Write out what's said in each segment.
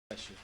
Bless you.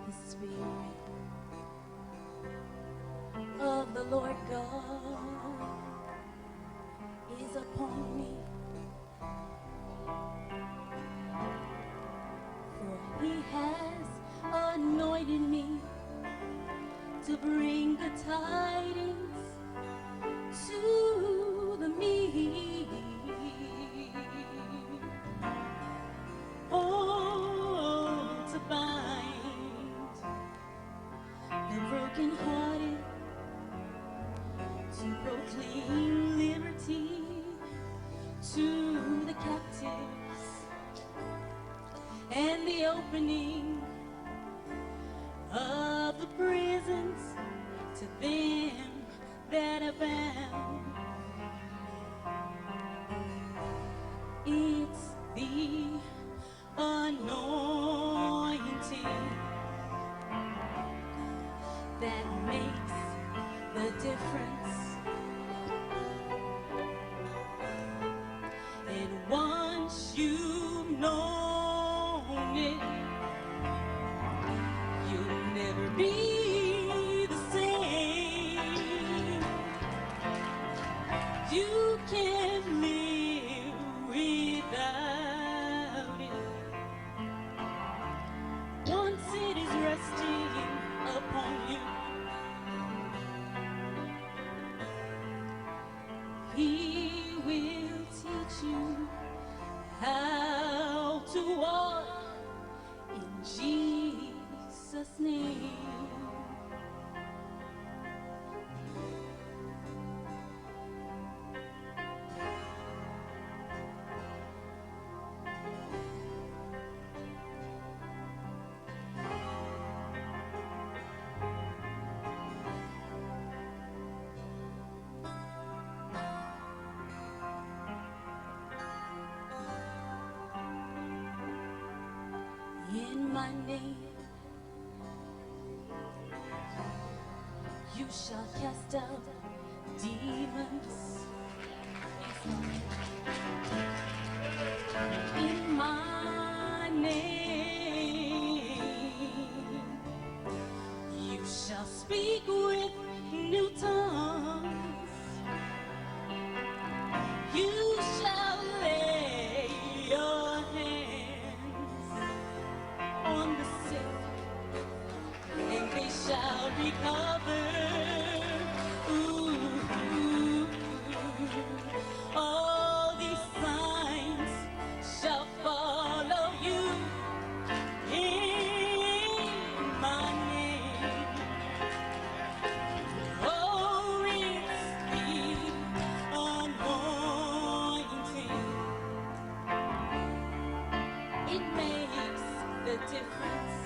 The Spirit of the Lord God is upon me, for He has anointed me to bring good tidings to the meek. Oh, to bind the brokenhearted, to proclaim liberty to the captives, and the opening of the prisons to them that are bound. It's the anointing that makes the difference. And once you've known it, you'll never be the same. You can't live without it. Once it is resting upon you, He will teach you how to walk in Jesus' name. In my name you shall cast out demons. In my name you shall speak with new tongues. You shall lay your hands on the sick, and they shall recover. Ooh. All these signs shall follow you in my name. Oh, it's the anointing. It makes the difference.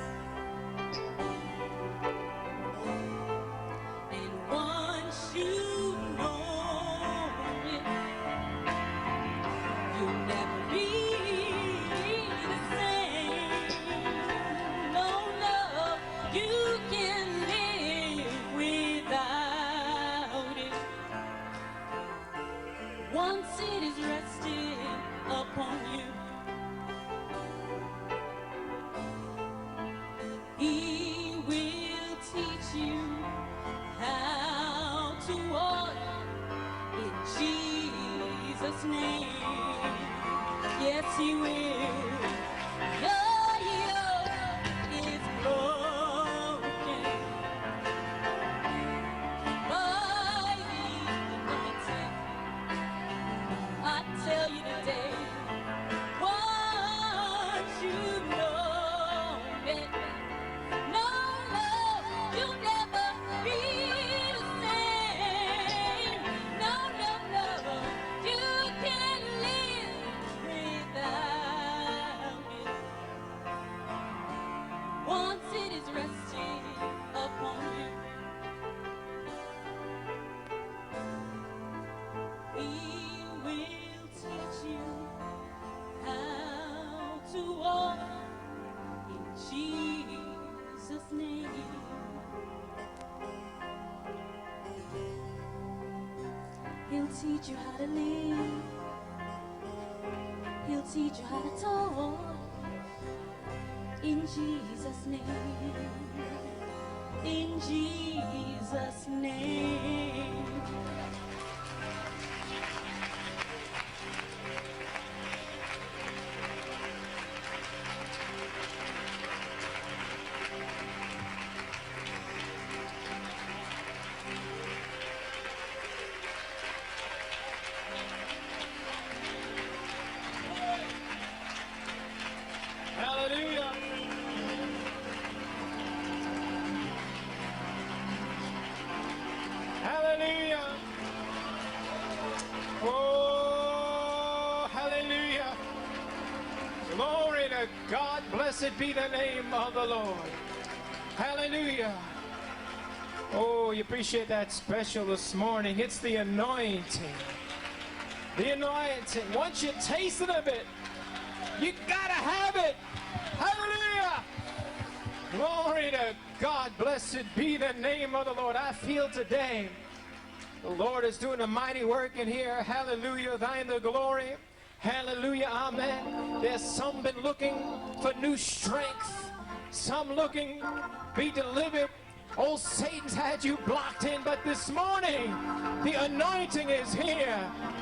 And once you know it, you'll never be the same. No, no, you can live without it. Once it is rested upon you, He will teach you how to walk in Jesus' name. Yes, He will. Your yoke is broken by the anointing. I tell you today, once you know it, no, no, you'll never be the same. No, no, no, you can live without teach you how to live. He'll teach you how to talk. In Jesus' name. In Jesus' name. Hallelujah. Hallelujah. Oh, hallelujah. Glory to God. Blessed be the name of the Lord. Hallelujah. Oh, you appreciate that special this morning. It's the anointing. The anointing. Once you taste of it, you gotta have it. Hallelujah. Glory to God. Blessed be the name of the Lord. I feel today the Lord is doing a mighty work in here. Hallelujah. Thine the glory. Hallelujah. Amen. There's some been looking for new strength. Some looking to be delivered. Old Satan's had you blocked in, but this morning the anointing is here,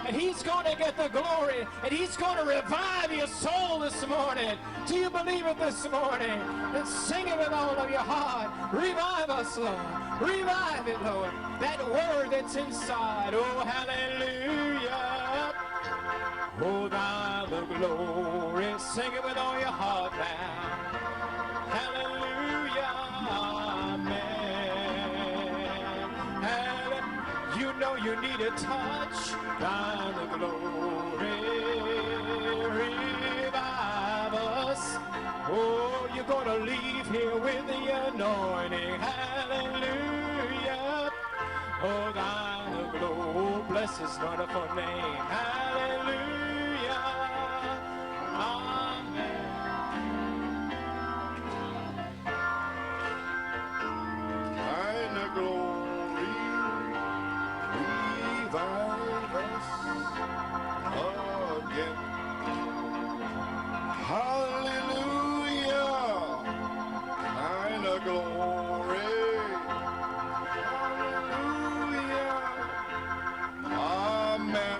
and he's going to get the glory, and he's going to revive your soul this morning. Do you believe it this morning? Then sing it with all of your heart. Revive us, Lord. Revive it, Lord. That word that's inside. Oh, hallelujah. Oh, thou the glory. Sing it with all your heart now. Hallelujah. You know you need a touch, thine the glory, revive us. Oh, you're gonna leave here with the anointing, hallelujah. Oh, thine the glory, bless his wonderful name, hallelujah, amen. Thine the glory. Revive us again. Hallelujah. Thine the glory. Hallelujah. Amen.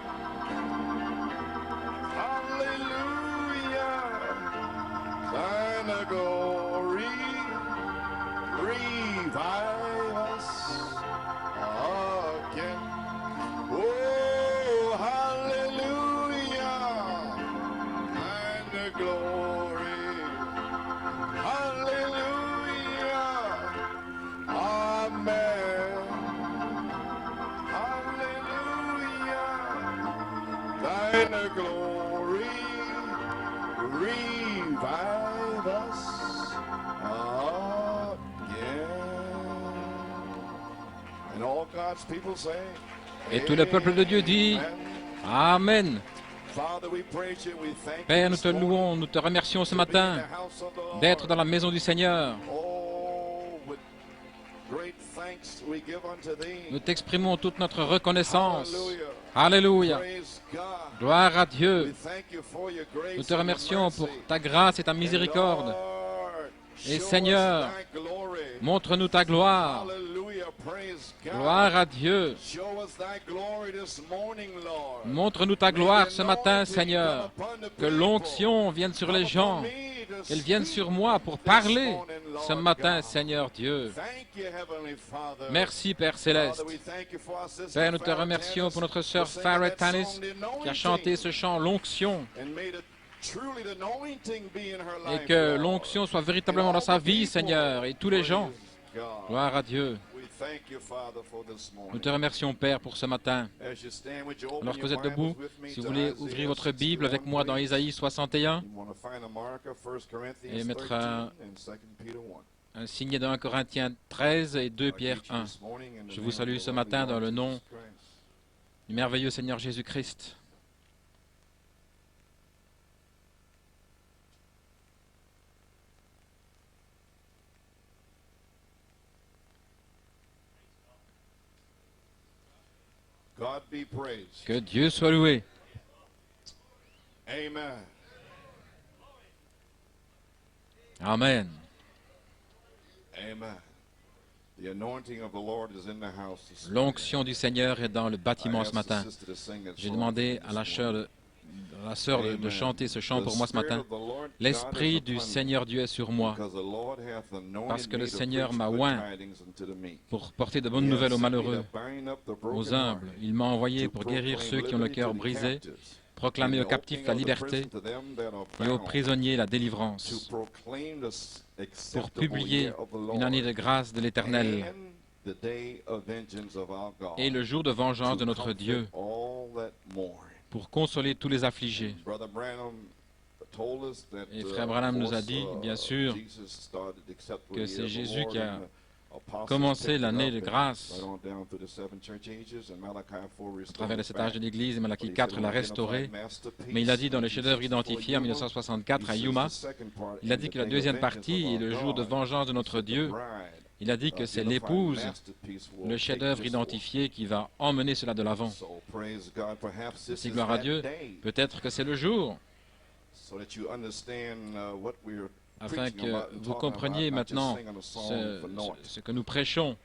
Hallelujah. Thine the glory. Revive us again. Oh, hallelujah, and the glory, hallelujah, amen, hallelujah, thine the glory, revive us again. And all God's people say, Et tout le peuple de Dieu dit Amen. Père, nous te louons, nous te remercions ce matin d'être dans la maison du Seigneur. Nous t'exprimons toute notre reconnaissance. Alléluia. Gloire à Dieu. Nous te remercions pour ta grâce et ta miséricorde. Et Seigneur, montre-nous ta gloire. Gloire à Dieu. Montre-nous ta gloire ce matin, Seigneur. Que l'onction vienne sur les gens. Qu'elle vienne sur moi pour parler ce matin, Seigneur Dieu. Merci, Père Céleste. Père, nous te remercions pour notre sœur Farrah Tanis qui a chanté ce chant, l'onction. Et que l'onction soit véritablement dans sa vie, Seigneur, et tous les gens. Gloire à Dieu. Nous te remercions, Père, pour ce matin. Alors que vous êtes debout, si vous voulez ouvrir votre Bible avec moi dans Isaïe 61 et mettre un signet dans 1 Corinthiens 13 et 2 Pierre 1. Je vous salue ce matin dans le nom du merveilleux Seigneur Jésus-Christ. God be praised. Que Dieu soit loué. Amen. Amen. Amen. The anointing of the Lord is in the house this morning. L'onction du Seigneur est dans le bâtiment ce matin. J'ai demandé à la sœur de chanter ce chant pour moi ce matin. L'Esprit du Seigneur Dieu est sur moi, parce que le Seigneur m'a oint pour porter de bonnes nouvelles aux malheureux, aux humbles. Il m'a envoyé pour guérir ceux qui ont le cœur brisé, proclamer aux captifs la liberté et aux prisonniers la délivrance, pour publier une année de grâce de l'Éternel et le jour de vengeance de notre Dieu, pour consoler tous les affligés. Et Frère Branham nous a dit, bien sûr, que c'est Jésus qui a commencé l'année de grâce à travers les 7 âges de l'Église, et Malachie 4 l'a restauré. Mais il a dit dans le chef-d'œuvre identifié en 1964 à Yuma, il a dit que la deuxième partie est le jour de vengeance de notre Dieu. Il a dit que c'est l'épouse, le chef-d'œuvre identifié, qui va emmener cela de l'avant. Si gloire à Dieu, peut-être que c'est le jour, afin que vous compreniez maintenant ce que nous prêchons.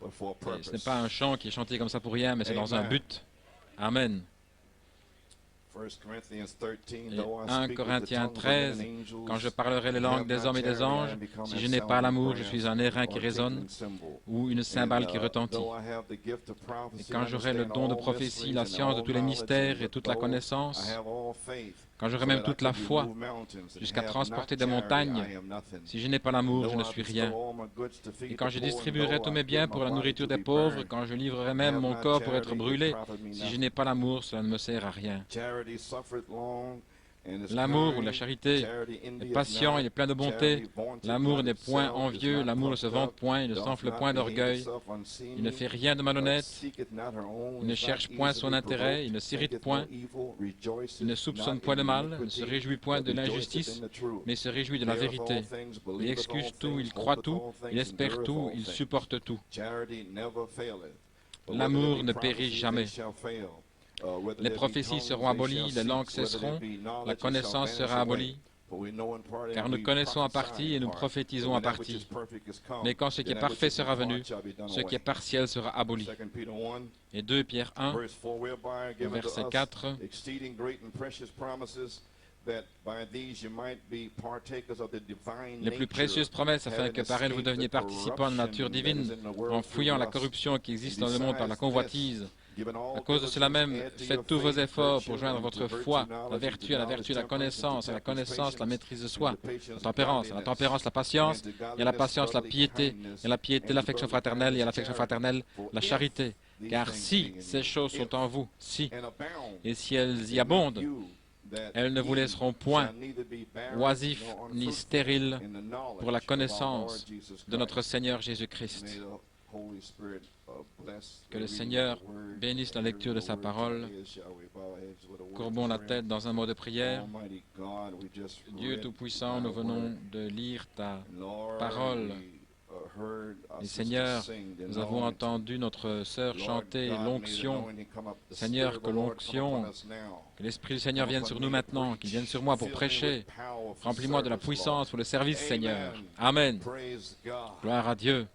Et ce n'est pas un chant qui est chanté comme ça pour rien, mais c'est dans un but. Amen. Et 1 Corinthiens 13, quand je parlerai les langues des hommes et des anges, si je n'ai pas l'amour, je suis un airain qui résonne ou une cymbale qui retentit. Et quand j'aurai le don de prophétie, la science de tous les mystères et toute la connaissance, quand j'aurai même toute la foi, jusqu'à transporter des montagnes, si je n'ai pas l'amour, je ne suis rien. Et quand je distribuerai tous mes biens pour la nourriture des pauvres, quand je livrerai même mon corps pour être brûlé, si je n'ai pas l'amour, cela ne me sert à rien. L'amour ou la charité est patient, il est plein de bonté. L'amour n'est point envieux, l'amour ne se vante point, il ne s'enfle point d'orgueil. Il ne fait rien de malhonnête, il ne cherche point son intérêt, il ne s'irrite point, il ne soupçonne point le mal, ne se réjouit point de l'injustice, mais se réjouit de la vérité. Il excuse tout, il croit tout, il espère tout, il supporte tout. L'amour ne périt jamais. Les prophéties seront abolies, les langues cesseront, la connaissance sera abolie, car nous connaissons en partie et nous prophétisons en partie. Mais quand ce qui est parfait sera venu, ce qui est partiel sera aboli. Et 2 Pierre 1, verset 4, les plus précieuses promesses, afin que par elles vous deveniez participants de la nature divine, en fouillant la corruption qui existe dans le monde par la convoitise. À cause de cela même, faites tous vos efforts pour joindre votre foi, la vertu à la vertu, la connaissance, à la connaissance, la maîtrise de soi, la tempérance, à la tempérance, la patience, et à la patience, la piété, et à la piété, l'affection fraternelle, et à l'affection fraternelle, la charité. Car si ces choses sont en vous, et si elles y abondent, elles ne vous laisseront point oisifs ni stériles pour la connaissance de notre Seigneur Jésus-Christ. Que le Seigneur bénisse la lecture de sa parole. Courbons la tête dans un mot de prière. Dieu Tout-Puissant, nous venons de lire ta parole. Et Seigneur, nous avons entendu notre sœur chanter l'onction. Seigneur, que l'onction, que l'Esprit du Seigneur vienne sur nous maintenant, qu'il vienne sur moi pour prêcher. Remplis-moi de la puissance pour le service, Seigneur. Amen. Gloire à Dieu.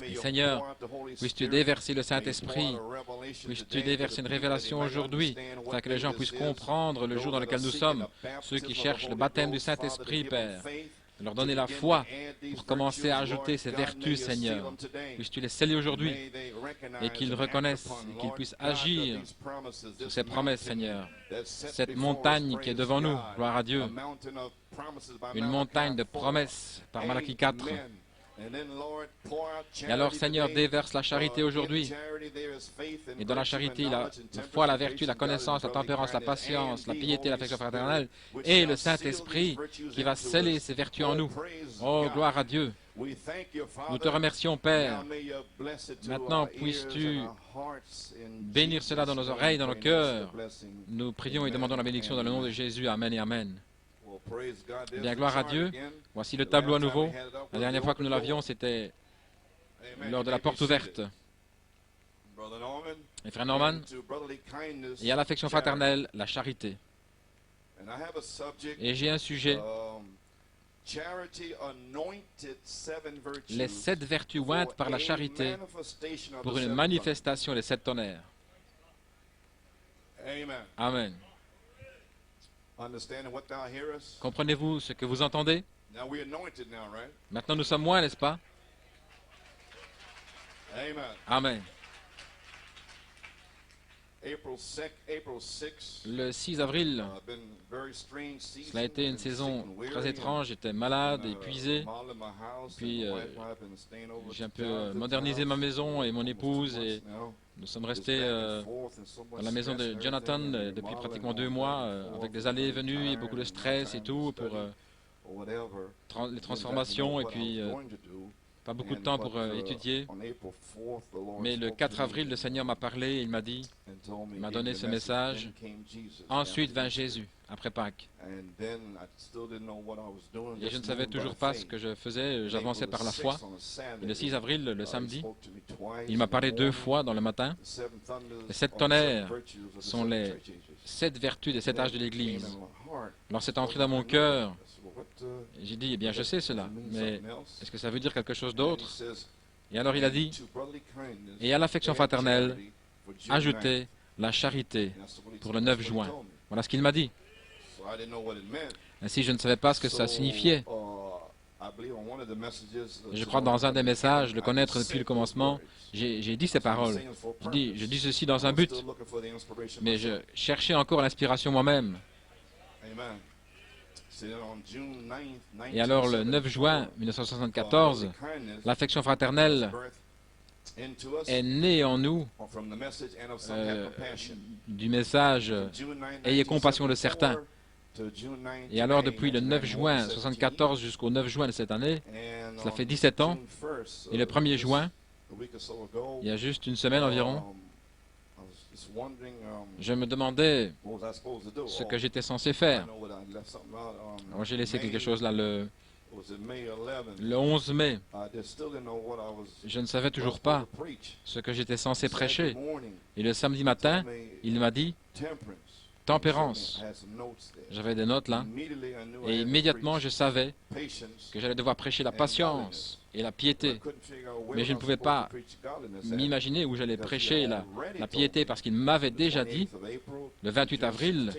Et Seigneur, puisses-tu déverser le Saint-Esprit, puisses-tu déverser une révélation aujourd'hui, afin que les gens puissent comprendre le jour dans lequel nous sommes, ceux qui cherchent le baptême du Saint-Esprit, Père, de leur donner la foi pour commencer à ajouter ces vertus, Seigneur. Puisses-tu les sceller aujourd'hui et qu'ils reconnaissent et qu'ils puissent agir sur ces promesses, Seigneur. Cette montagne qui est devant nous, gloire à Dieu, une montagne de promesses par Malachie 4. Et alors, Seigneur, déverse la charité aujourd'hui. Et dans la charité, la foi, la vertu, la connaissance, la tempérance, la patience, la piété, l'affection fraternelle et le Saint-Esprit qui va sceller ces vertus en nous. Oh, gloire à Dieu. Nous te remercions, Père. Maintenant, puisses-tu bénir cela dans nos oreilles, dans nos cœurs. Nous prions et demandons la bénédiction dans le nom de Jésus. Amen et Amen. Bien, gloire à Dieu. Voici le tableau à nouveau. La dernière fois que nous l'avions, c'était lors de la porte ouverte. Et frère Norman, il y a l'affection fraternelle, la charité. Et j'ai un sujet, les 7 vertus ointes par la charité pour une manifestation des 7 tonnerres. Amen. Comprenez-vous ce que vous entendez? Maintenant nous sommes moins, n'est-ce pas? Amen. Le 6 avril, cela a été une saison très étrange. J'étais malade, épuisé. Puis j'ai un peu modernisé ma maison et mon épouse. Et nous sommes restés dans la maison de Jonathan depuis pratiquement 2 mois, avec des allées et venues et beaucoup de stress et tout pour les transformations. Et puis pas beaucoup de temps pour étudier. Mais le 4 avril, le Seigneur m'a parlé et il m'a dit, il m'a donné ce message. Ensuite vint Jésus, après Pâques. Et je ne savais toujours pas ce que je faisais, j'avançais par la foi. Et le 6 avril, le samedi, il m'a parlé 2 fois dans le matin. Les 7 tonnerres sont les 7 vertus des 7 âges de l'Église. Alors c'est entré dans mon cœur. J'ai dit, eh bien je sais cela, mais est-ce que ça veut dire quelque chose d'autre? Et alors il a dit, et à l'affection fraternelle, ajoutez la charité pour le 9 juin. Voilà ce qu'il m'a dit. Ainsi, je ne savais pas ce que ça signifiait. Je crois dans un des messages, le connaître depuis le commencement, j'ai dit ces paroles. Je dis ceci dans un but, mais je cherchais encore l'inspiration moi-même. Et alors, le 9 juin 1974, l'affection fraternelle est née en nous du message « Ayez compassion de certains ». Et alors, depuis le 9 juin 1974 jusqu'au 9 juin de cette année, cela fait 17 ans, et le 1er juin, il y a juste une semaine environ, je me demandais ce que j'étais censé faire. Alors j'ai laissé quelque chose là le 11 mai. Je ne savais toujours pas ce que j'étais censé prêcher. Et le samedi matin, il m'a dit « Tempérance ». J'avais des notes là. Et immédiatement, je savais que j'allais devoir prêcher la patience et la piété. Mais je ne pouvais pas m'imaginer où j'allais prêcher la piété parce qu'il m'avait déjà dit, le 28 avril,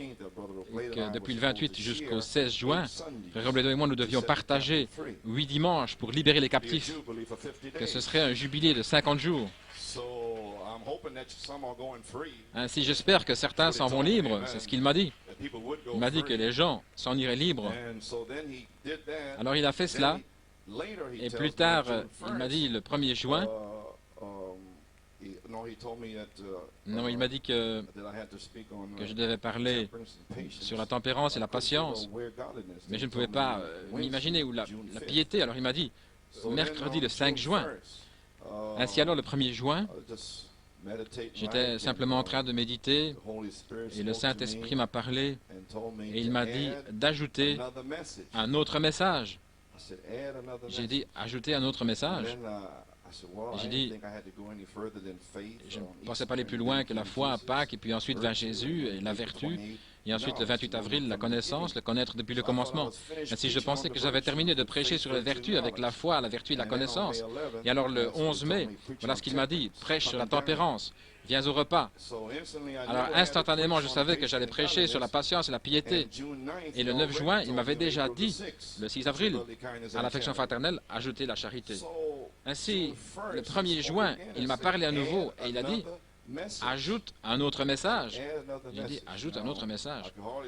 que depuis le 28 jusqu'au 16 juin, Frère Robledo et moi, nous devions partager 8 dimanches pour libérer les captifs, que ce serait un jubilé de 50 jours. Ainsi, j'espère que certains s'en vont libres, c'est ce qu'il m'a dit. Il m'a dit que les gens s'en iraient libres. Alors il a fait cela, et plus tard, il m'a dit le 1er juin, non, il m'a dit que je devais parler sur la tempérance et la patience, mais je ne pouvais pas m'imaginer où la piété. Alors il m'a dit, mercredi le 5 juin. Ainsi alors le 1er juin, j'étais simplement en train de méditer et le Saint-Esprit m'a parlé et il m'a dit d'ajouter un autre message. J'ai dit, ajouter un autre message. J'ai dit, je ne pensais pas aller plus loin que la foi à Pâques, et puis ensuite vint Jésus et la vertu, et ensuite le 28 avril, la connaissance, le connaître depuis le commencement. Ainsi, je pensais que j'avais terminé de prêcher sur les vertus avec la foi, la vertu et la connaissance. Et alors le 11 mai, voilà ce qu'il m'a dit, prêche sur la tempérance, viens au repas. Alors instantanément, je savais que j'allais prêcher sur la patience et la piété. Et le 9 juin, il m'avait déjà dit, le 6 avril, à l'affection fraternelle, ajouter la charité. Ainsi, le 1er juin, il m'a parlé à nouveau et il a dit, ajoute un autre message. J'ai dit, ajoute un autre message.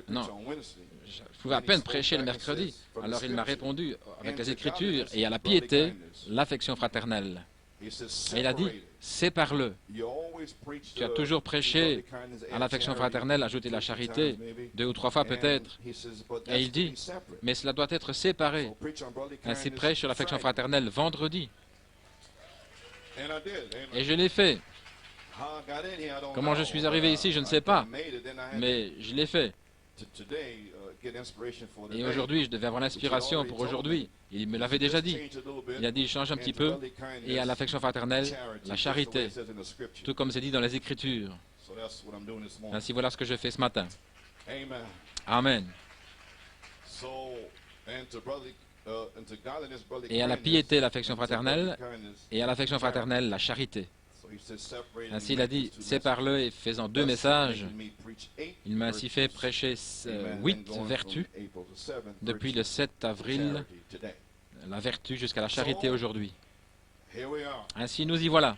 Non, je pouvais à peine prêcher le mercredi. Alors il m'a répondu avec les Écritures et à la piété, l'affection fraternelle. Et il a dit, sépare-le. Tu as toujours prêché à l'affection fraternelle, ajouter la charité, 2 ou 3 fois peut-être. Et il dit, mais cela doit être séparé. Ainsi prêche sur l'affection fraternelle vendredi. Et je l'ai fait. Comment je suis arrivé ici, je ne sais pas, mais je l'ai fait. Et aujourd'hui, je devais avoir l'inspiration pour aujourd'hui. Il me l'avait déjà dit. Il a dit, change un petit peu. Et à l'affection fraternelle, la charité. Tout comme c'est dit dans les Écritures. Ainsi, voilà ce que je fais ce matin. Amen. Et à la piété, l'affection fraternelle. Et à l'affection fraternelle, la charité. Ainsi, il a dit, sépare-le et fais-en 2 messages. Il m'a ainsi fait prêcher 8 vertus depuis le 7 avril, la vertu jusqu'à la charité aujourd'hui. Ainsi, nous y voilà.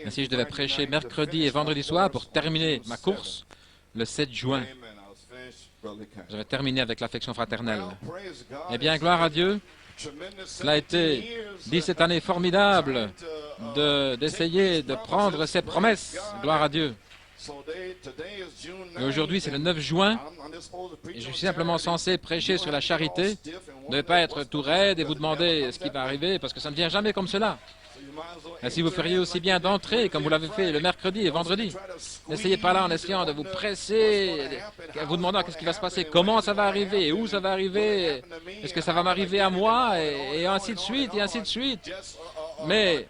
Ainsi, je devais prêcher mercredi et vendredi soir pour terminer ma course le 7 juin. J'avais terminé avec l'affection fraternelle. Eh bien, gloire à Dieu. Cela a été 17 années formidables d'essayer de prendre ses promesses. Gloire à Dieu. Et aujourd'hui, c'est le 9 juin. Et je suis simplement censé prêcher sur la charité. Ne pas être tout raide et vous demander ce qui va arriver, parce que ça ne vient jamais comme cela. Ainsi, vous feriez aussi bien d'entrer, comme vous l'avez fait le mercredi et vendredi. N'essayez pas là en essayant de vous presser, vous demandant qu'est-ce qui va se passer, comment ça va arriver, où ça va arriver, est-ce que ça va m'arriver à moi, et ainsi de suite, et ainsi de suite. Mais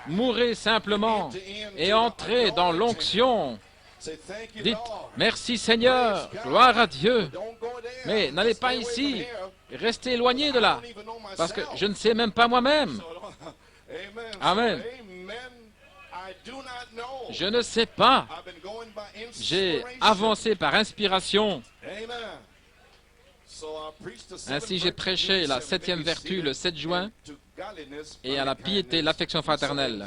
mourrez simplement et entrez dans l'onction. Dites, merci Seigneur, gloire à Dieu. Mais n'allez pas ici, restez éloignés de là, parce que je ne sais même pas moi-même. Amen. Je ne sais pas. J'ai avancé par inspiration. Ainsi, j'ai prêché la 7e vertu le 7 juin et à la piété, l'affection fraternelle.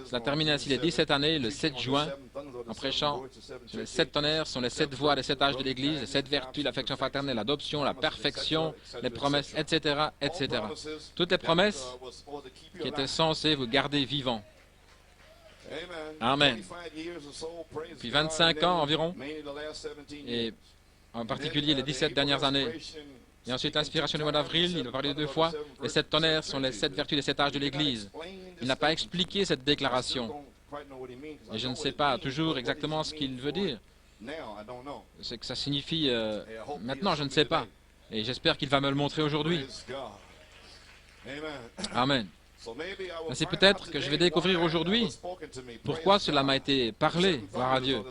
Cela termine ainsi les 17 années, le 7 juin, en prêchant sur les 7 tonnerres, sont les 7 voies, les 7 âges de l'Église, les 7 vertus, l'affection fraternelle, l'adoption, la perfection, les promesses, etc., etc. Toutes les promesses qui étaient censées vous garder vivants. Amen. Depuis 25 ans environ, et en particulier les 17 dernières années. Et ensuite, l'inspiration du mois d'avril, il a parlé 2 fois. Les 7 tonnerres sont les 7 vertus des 7 âges de l'Église. Il n'a pas expliqué cette déclaration. Et je ne sais pas toujours exactement ce qu'il veut dire. C'est que ça signifie maintenant, je ne sais pas. Et j'espère qu'il va me le montrer aujourd'hui. Amen. C'est peut-être que je vais découvrir aujourd'hui pourquoi cela m'a été parlé, gloire à Dieu.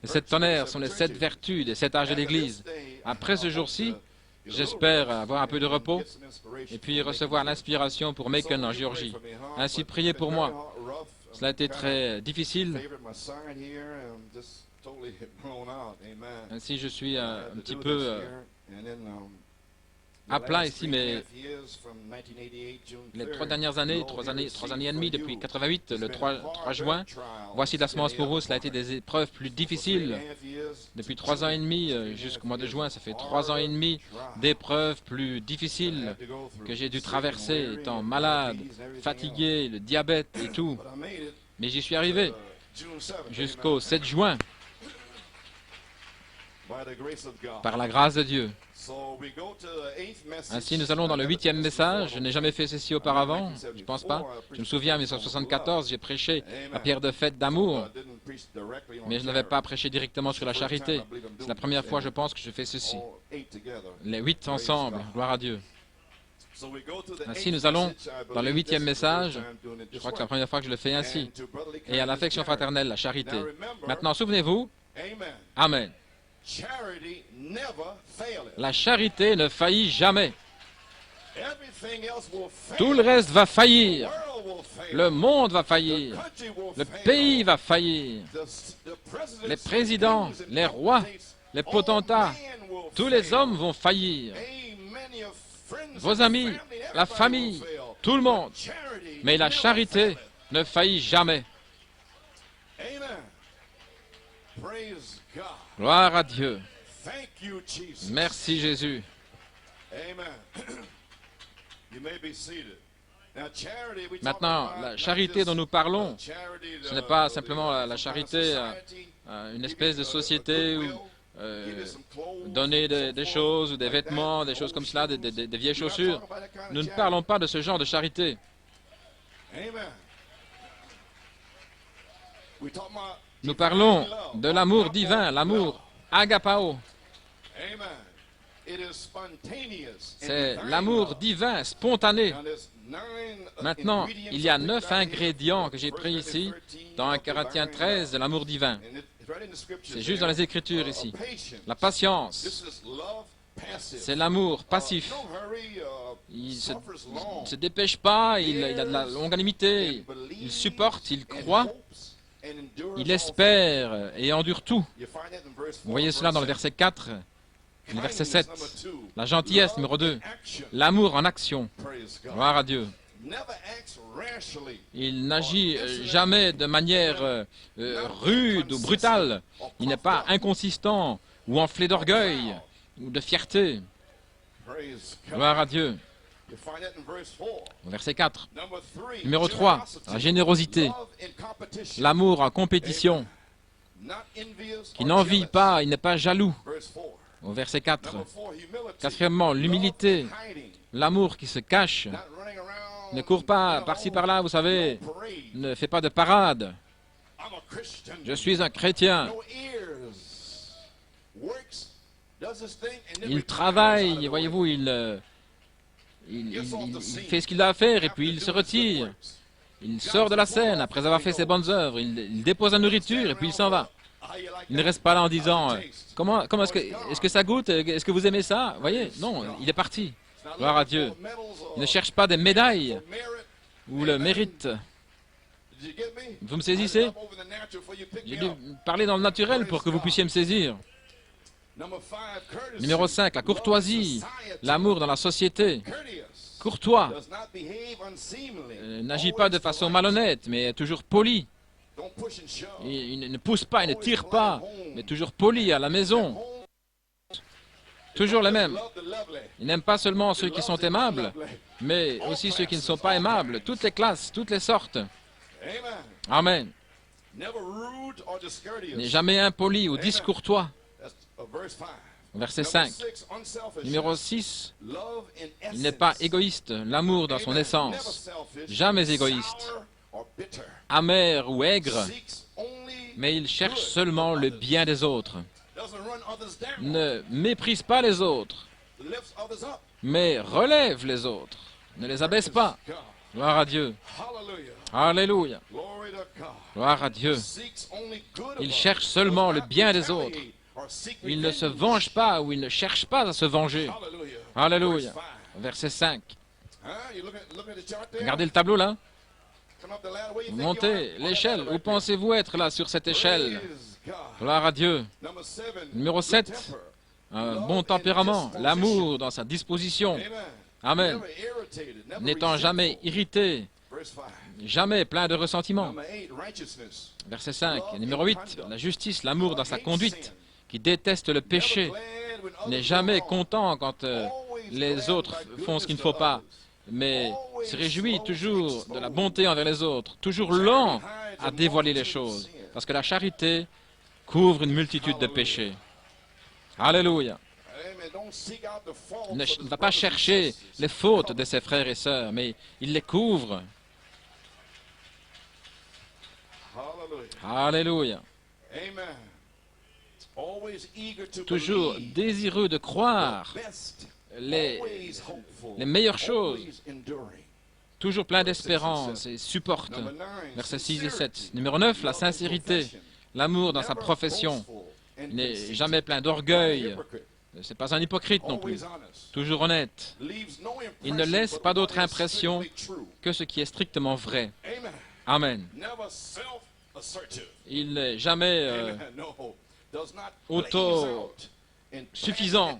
Les 7 tonnerres sont les 7 vertus des 7 âges de l'Église. Après ce jour-ci, j'espère avoir un peu de repos et puis recevoir l'inspiration pour Macon en Géorgie. Ainsi, priez pour moi. Cela a été très difficile. Ainsi, je suis un petit peu à plat ici, mais les 3 dernières années, 3 années et demie, depuis 88, le 3 juin, voici la semence pour vous. Cela a été des épreuves plus difficiles. Depuis 3 ans et demi jusqu'au mois de juin, ça fait 3 ans et demi d'épreuves plus difficiles que j'ai dû traverser, étant malade, fatigué, le diabète et tout. Mais j'y suis arrivé jusqu'au 7 juin, par la grâce de Dieu. Ainsi, nous allons dans le 8e message. Je n'ai jamais fait ceci auparavant, je ne pense pas. Je me souviens, en 1974, j'ai prêché la pierre de fête d'amour, mais je n'avais pas prêché directement sur la charité. C'est la première fois, je pense, que je fais ceci. Les 8 ensemble, gloire à Dieu. Ainsi, nous allons dans le 8e message. Je crois que c'est la première fois que je le fais ainsi. Et à l'affection fraternelle, la charité. Maintenant, souvenez-vous, Amen. La charité ne faillit jamais. Tout le reste va faillir. Le monde va faillir. Le pays va faillir. Les présidents, les rois, les potentats, tous les hommes vont faillir. Vos amis, la famille, tout le monde. Mais la charité ne faillit jamais. Gloire à Dieu. Merci Jésus. Maintenant, la charité dont nous parlons, ce n'est pas simplement la charité, une espèce de société où donner des choses, ou des vêtements, des choses comme cela, des vieilles chaussures. Nous ne parlons pas de ce genre de charité. Nous parlons de l'amour divin, l'amour agapao. C'est l'amour divin, spontané. Maintenant, il y a 9 ingrédients que j'ai pris ici dans 1 Corinthiens 13 de l'amour divin. C'est juste dans les Écritures ici. La patience, c'est l'amour passif. Il ne se dépêche pas, il a de la longanimité, il supporte, il croit, il espère et endure tout. Vous voyez cela dans le verset 4, le verset 7. La gentillesse, numéro 2. L'amour en action. Gloire à Dieu. Il n'agit jamais de manière rude ou brutale. Il n'est pas inconsistant ou enflé d'orgueil ou de fierté. Gloire à Dieu. Verset 4. Numéro 3. La générosité. L'amour en compétition. Qui n'envie pas, il n'est pas jaloux. Au verset 4. Quatrièmement, l'humilité. L'amour qui se cache. Ne court pas par-ci par-là, vous savez. Ne fait pas de parade. Je suis un chrétien. Il travaille, voyez-vous, il fait ce qu'il a à faire et puis il se retire. Il sort de la scène après avoir fait ses bonnes œuvres. Il dépose la nourriture et puis il s'en va. Il ne reste pas là en disant comment est-ce que ça goûte? Est-ce que vous aimez ça? Vous voyez? Non, il est parti. Gloire à Dieu. Il ne cherche pas des médailles ou le mérite. Vous me saisissez? J'ai dû parler dans le naturel pour que vous puissiez me saisir. Numéro 5, la courtoisie, l'amour dans la société. Courtois, n'agit pas de façon malhonnête, mais est toujours poli. Il ne pousse pas, il ne tire pas, mais toujours poli à la maison. Toujours les mêmes. Il n'aime pas seulement ceux qui sont aimables, mais aussi ceux qui ne sont pas aimables. Toutes les classes, toutes les sortes. Amen. Il n'est jamais impoli ou discourtois. Verset 5. Numéro 6. Il n'est pas égoïste, l'amour dans son essence. Jamais égoïste. Amer ou aigre, mais il cherche seulement le bien des autres. Ne méprise pas les autres, mais relève les autres. Ne les abaisse pas. Gloire à Dieu. Alléluia. Gloire à Dieu. Il cherche seulement le bien des autres. Il ne se venge pas ou il ne cherche pas à se venger. Alléluia. Verset 5. Regardez le tableau là. Vous montez l'échelle. Où pensez-vous être là sur cette échelle? Gloire à Dieu. Numéro 7. Un bon tempérament. L'amour dans sa disposition. Amen. N'étant jamais irrité. Jamais plein de ressentiment. Verset 5. Numéro 8. La justice, l'amour dans sa conduite. Qui déteste le péché, n'est jamais content quand les autres font ce qu'il ne faut pas, mais se réjouit toujours de la bonté envers les autres, toujours lent à dévoiler les choses, parce que la charité couvre une multitude de péchés. Alléluia. Il ne va pas chercher les fautes de ses frères et sœurs, mais il les couvre. Alléluia. Toujours désireux de croire les meilleures choses, toujours plein d'espérance et supporte. Versets 6 et 7. Numéro 9, la sincérité, l'amour dans sa profession. Il n'est jamais plein d'orgueil, ce n'est pas un hypocrite non plus, toujours honnête. Il ne laisse pas d'autre impression que ce qui est strictement vrai. Amen. Il n'est jamais auto-suffisant,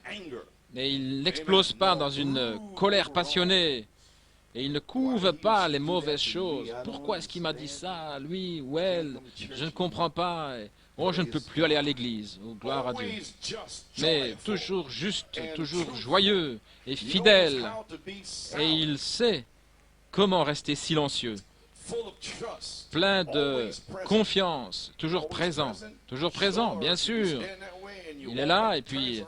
et il n'explose pas dans une colère passionnée, et il ne couvre pas les mauvaises choses. Pourquoi est-ce qu'il m'a dit ça, lui ou elle? Je ne comprends pas. Oh, je ne peux plus aller à l'église. Oh, gloire à Dieu. Mais toujours juste, toujours joyeux et fidèle, et il sait comment rester silencieux. Plein de confiance, toujours présent, bien sûr. Il est là, et puis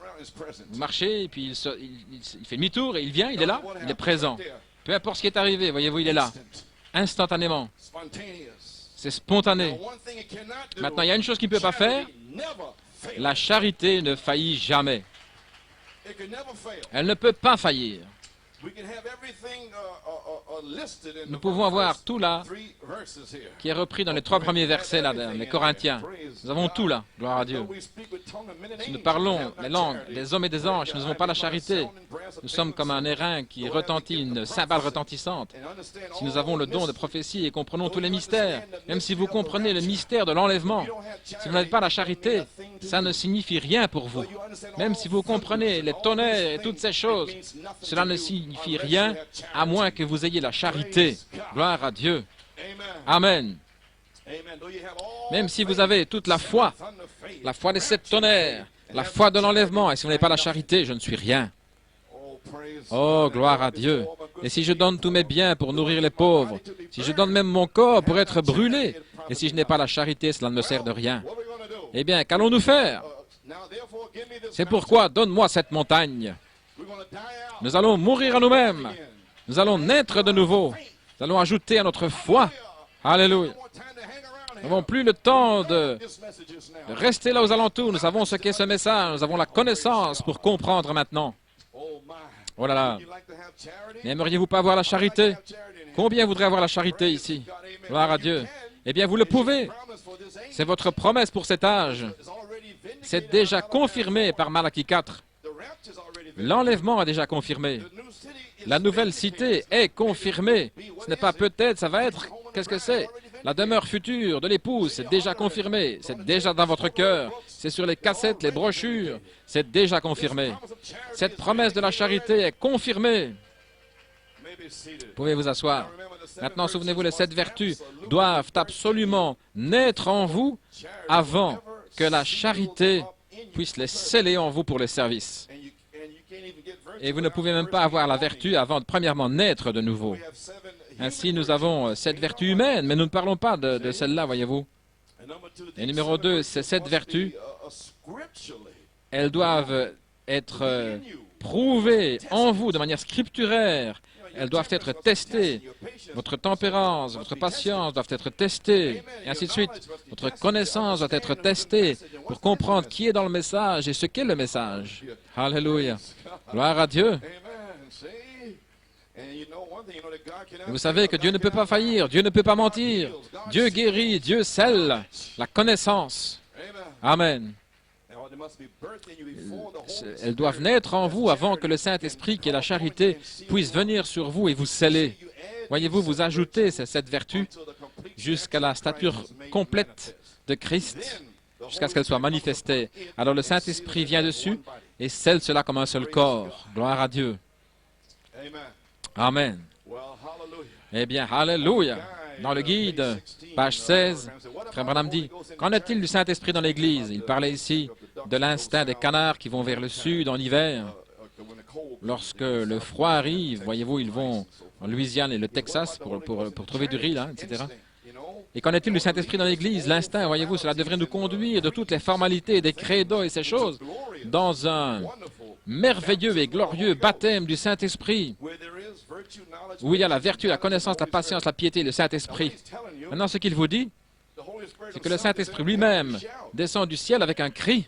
vous marchez, et puis il fait demi-tour, et il vient, il est là, il est présent. Peu importe ce qui est arrivé, voyez-vous, il est là, instantanément. C'est spontané. Maintenant, il y a une chose qu'il ne peut pas faire, la charité ne faillit jamais. Elle ne peut pas faillir. Nous pouvons avoir tout là qui est repris dans les 3 premiers versets là, les Corinthiens. Nous avons tout là, gloire à Dieu. Si nous parlons les langues des hommes et des anges, nous n'avons pas la charité. Nous sommes comme un airain qui retentit, une cymbale retentissante. Si nous avons le don de prophétie et comprenons tous les mystères, même si vous comprenez le mystère de l'enlèvement, si vous n'avez pas la charité, ça ne signifie rien pour vous. Même si vous comprenez les tonnerres et toutes ces choses, cela ne signifie rien à moins que vous ayez la charité. Gloire à Dieu. Amen. Même si vous avez toute la foi des 7 tonnerres, la foi de l'enlèvement, et si vous n'avez pas la charité, je ne suis rien. Oh, gloire à Dieu. Et si je donne tous mes biens pour nourrir les pauvres, si je donne même mon corps pour être brûlé, et si je n'ai pas la charité, cela ne me sert de rien. Eh bien, qu'allons-nous faire? C'est pourquoi donne-moi cette montagne. Nous allons mourir à nous-mêmes. Nous allons naître de nouveau. Nous allons ajouter à notre foi. Alléluia. Nous n'avons plus le temps de rester là aux alentours. Nous savons ce qu'est ce message. Nous avons la connaissance pour comprendre maintenant. Oh là là. N'aimeriez-vous pas avoir la charité? Combien voudraient avoir la charité ici? Gloire à Dieu. Eh bien, vous le pouvez. C'est votre promesse pour cet âge. C'est déjà confirmé par Malachie 4. L'enlèvement a déjà confirmé. La nouvelle cité est confirmée. Ce n'est pas peut-être, ça va être. Qu'est-ce que c'est? La demeure future de l'épouse, c'est déjà confirmé. C'est déjà dans votre cœur. C'est sur les cassettes, les brochures. C'est déjà confirmé. Cette promesse de la charité est confirmée. Vous pouvez vous asseoir. Maintenant, souvenez-vous, les 7 vertus doivent absolument naître en vous avant que la charité puisse les sceller en vous pour les services. Et vous ne pouvez même pas avoir la vertu avant de premièrement naître de nouveau. Ainsi, nous avons 7 vertus humaines, mais nous ne parlons pas de celle-là, voyez-vous. Et numéro 2, ces 7 vertus, elles doivent être prouvées en vous de manière scripturaire. Elles doivent être testées. Votre tempérance, votre patience doivent être testées, et ainsi de suite. Votre connaissance doit être testée pour comprendre qui est dans le message et ce qu'est le message. Alléluia. Gloire à Dieu. Et vous savez que Dieu ne peut pas faillir, Dieu ne peut pas mentir. Dieu guérit, Dieu scelle la connaissance. Amen. Elles doivent naître en vous avant que le Saint-Esprit, qui est la charité, puisse venir sur vous et vous sceller. Voyez-vous, vous ajoutez ces 7 vertus jusqu'à la stature complète de Christ, jusqu'à ce qu'elle soit manifestée. Alors le Saint-Esprit vient dessus et scelle cela comme un seul corps. Gloire à Dieu. Amen. Eh bien, alléluia. Dans le guide, page 16, Frère Branham dit, « Qu'en est-il du Saint-Esprit dans l'Église ?» Il parlait ici de l'instinct des canards qui vont vers le sud en hiver. Lorsque le froid arrive, voyez-vous, ils vont en Louisiane et le Texas pour trouver du riz, là, etc. Et qu'en est-il du Saint-Esprit dans l'Église? L'instinct, voyez-vous, cela devrait nous conduire de toutes les formalités, des credos et ces choses, dans un merveilleux et glorieux baptême du Saint-Esprit, où il y a la vertu, la connaissance, la patience, la piété, le Saint-Esprit. Maintenant, ce qu'il vous dit, c'est que le Saint-Esprit lui-même descend du ciel avec un cri,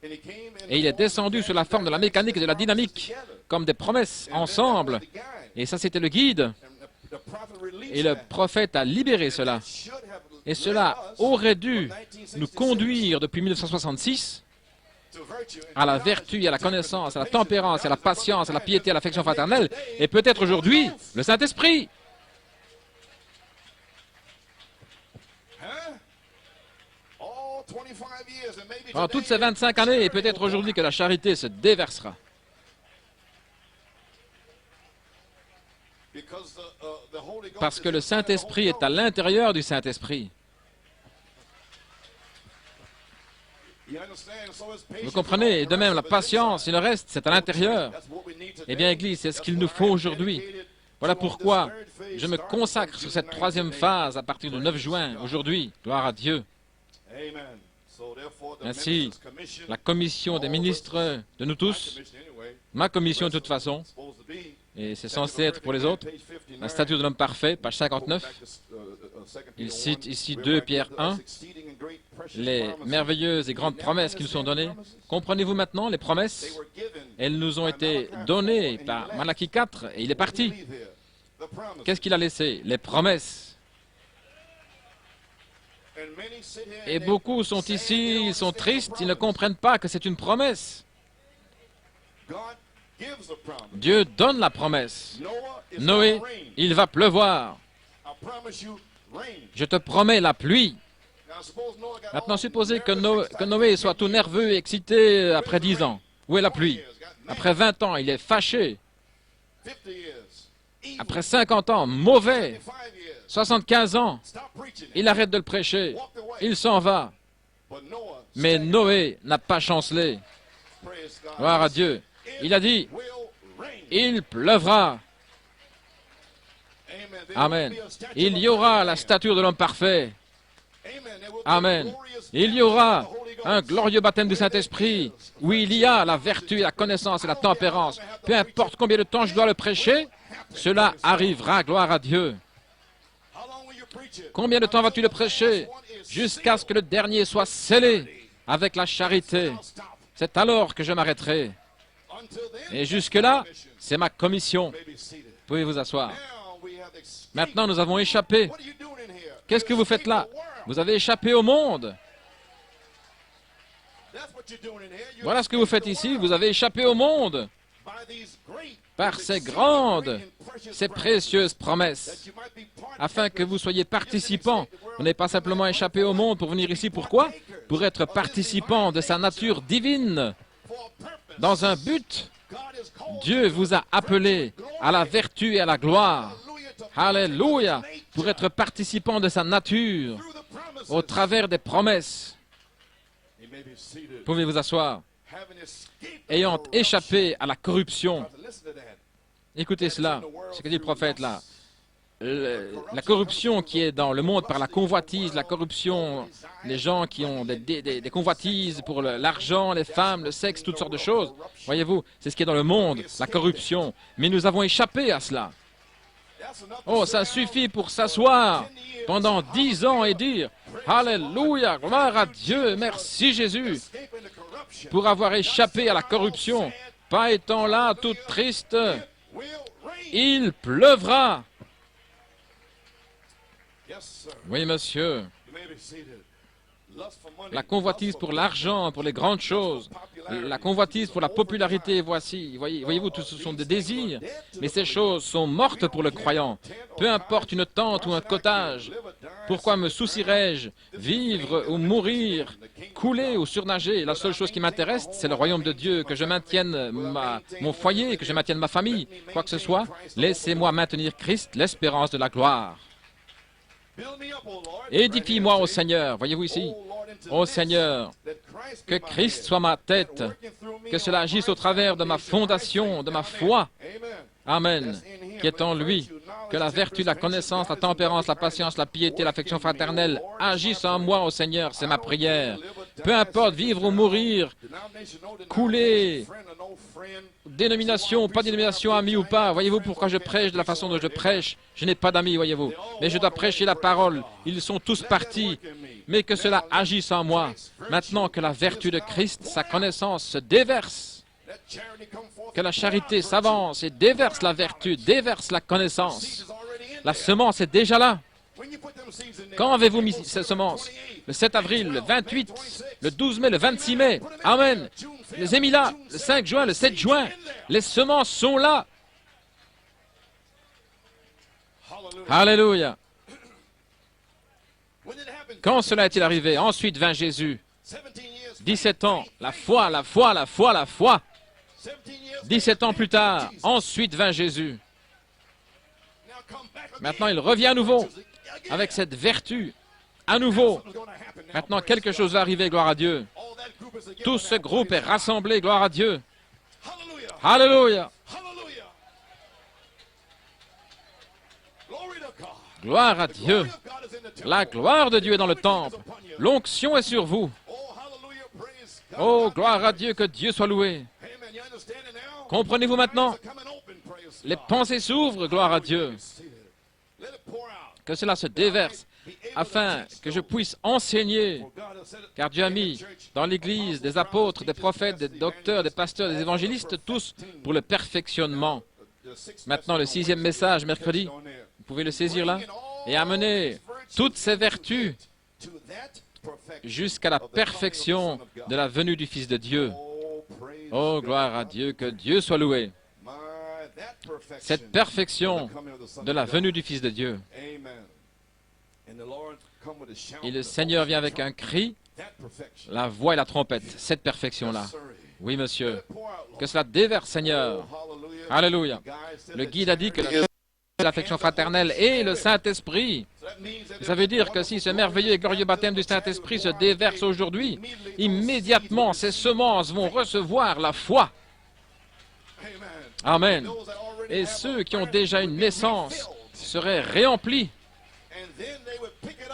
et il est descendu sous la forme de la mécanique et de la dynamique, comme des promesses ensemble. Et ça, c'était le guide. Et le prophète a libéré cela. Et cela aurait dû nous conduire depuis 1966 à la vertu, à la connaissance, à la tempérance, à la patience, à la piété, à l'affection fraternelle, et peut-être aujourd'hui, le Saint-Esprit. En toutes ces 25 années, et peut-être aujourd'hui que la charité se déversera. Parce que le Saint-Esprit est à l'intérieur du Saint-Esprit. Vous comprenez? Et de même, la patience et le reste, c'est à l'intérieur. Eh bien, Église, c'est ce qu'il nous faut aujourd'hui. Voilà pourquoi je me consacre sur cette 3e phase à partir du 9 juin, aujourd'hui. Gloire à Dieu. Ainsi, la commission des ministres de nous tous, ma commission de toute façon, et c'est censé être pour les autres, la statue de l'homme parfait, page 59, il cite ici 2 Pierre 1, les merveilleuses et grandes promesses qui nous sont données. Comprenez-vous maintenant les promesses? Elles nous ont été données par Malachie 4 et il est parti. Qu'est-ce qu'il a laissé? Les promesses. Et beaucoup sont ici, ils sont tristes, ils ne comprennent pas que c'est une promesse. Dieu donne la promesse. Noé, il va pleuvoir. Je te promets la pluie. Maintenant, supposez que Noé soit tout nerveux et excité après 10 ans. Où est la pluie? Après 20 ans, il est fâché. Après 50 ans, mauvais. 75 ans, il arrête de le prêcher. Il s'en va. Mais Noé n'a pas chancelé. Gloire à Dieu. Il a dit, il pleuvra. Amen. Il y aura la stature de l'homme parfait. Amen. Il y aura un glorieux baptême du Saint-Esprit où il y a la vertu, la connaissance et la tempérance. Peu importe combien de temps je dois le prêcher, cela arrivera, gloire à Dieu. Combien de temps vas-tu le prêcher? Jusqu'à ce que le dernier soit scellé avec la charité. C'est alors que je m'arrêterai. Et jusque-là, c'est ma commission. Pouvez vous asseoir. Maintenant, nous avons échappé. Qu'est-ce que vous faites là? Vous avez échappé au monde. Voilà ce que vous faites ici. Vous avez échappé au monde par ces grandes, ces précieuses promesses, afin que vous soyez participants. Vous n'avez pas simplement échappé au monde pour venir ici. Pourquoi? Pour être participants de sa nature divine. Dans un but, Dieu vous a appelé à la vertu et à la gloire. Alléluia! Pour être participant de sa nature, au travers des promesses. Pouvez vous asseoir. Ayant échappé à la corruption. Écoutez cela, ce que dit le prophète là. La corruption qui est dans le monde par la convoitise, la corruption, les gens qui ont des convoitises pour l'argent, les femmes, le sexe, toutes sortes de choses. Voyez-vous, c'est ce qui est dans le monde, la corruption. Mais nous avons échappé à cela. Oh, ça suffit pour s'asseoir pendant 10 ans et dire « Alléluia, gloire à Dieu, merci Jésus » pour avoir échappé à la corruption, pas étant là tout triste. Il pleuvra. Oui, monsieur. La convoitise pour l'argent, pour les grandes choses. La convoitise pour la popularité, voyez-vous, tout ce sont des désirs. Mais ces choses sont mortes pour le croyant. Peu importe une tente ou un cottage. Pourquoi me soucierais-je? Vivre ou mourir, couler ou surnager. La seule chose qui m'intéresse, c'est le royaume de Dieu, que je maintienne mon foyer, que je maintienne ma famille. Quoi que ce soit, laissez-moi maintenir Christ, l'espérance de la gloire. Édifie-moi au Seigneur, voyez-vous ici, ô Seigneur, que Christ soit ma tête, que cela agisse au travers de ma fondation, de ma foi. Amen. Qui est en lui, que la vertu, la connaissance, la tempérance, la patience, la piété, l'affection fraternelle agissent en moi, ô Seigneur, c'est ma prière. Peu importe, vivre ou mourir, couler, dénomination, pas dénomination, ami ou pas. Voyez-vous pourquoi je prêche de la façon dont je prêche? Je n'ai pas d'amis, voyez-vous. Mais je dois prêcher la parole. Ils sont tous partis. Mais que cela agisse en moi. Maintenant que la vertu de Christ, sa connaissance se déverse. Que la charité s'avance et déverse la vertu, déverse la connaissance. La semence est déjà là. Quand avez-vous mis ces semences? Le 7 avril, le 28, le 12 mai, le 26 mai. Amen. Je les ai mis là, le 5 juin, le 7 juin. Les semences sont là. Alléluia. Quand cela est-il arrivé? Ensuite vint Jésus. 17 ans, la foi, la foi, la foi, la foi. 17 ans plus tard, ensuite vint Jésus. Maintenant, il revient à nouveau avec cette vertu. À nouveau. Maintenant, quelque chose va arriver, gloire à Dieu. Tout ce groupe est rassemblé, gloire à Dieu. Alléluia. Gloire à Dieu. La gloire de Dieu est dans le temple. L'onction est sur vous. Oh, gloire à Dieu, que Dieu soit loué. Comprenez-vous maintenant? Les pensées s'ouvrent, gloire à Dieu. Que cela se déverse. afin que je puisse enseigner, car Dieu a mis dans l'Église des apôtres, des prophètes, des docteurs, des pasteurs, des évangélistes, tous pour le perfectionnement. Maintenant, le 6e message, mercredi, vous pouvez le saisir là, et amener toutes ces vertus jusqu'à la perfection de la venue du Fils de Dieu. Oh, gloire à Dieu, que Dieu soit loué. Cette perfection de la venue du Fils de Dieu. Et le Seigneur vient avec un cri, la voix et la trompette. Cette perfection-là. Oui, monsieur. Que cela déverse, Seigneur. Alléluia. Le guide a dit que l'affection fraternelle et le Saint-Esprit. Ça veut dire que si ce merveilleux et glorieux baptême du Saint-Esprit se déverse aujourd'hui, immédiatement ces semences vont recevoir la foi. Amen. Et ceux qui ont déjà une naissance seraient réemplis.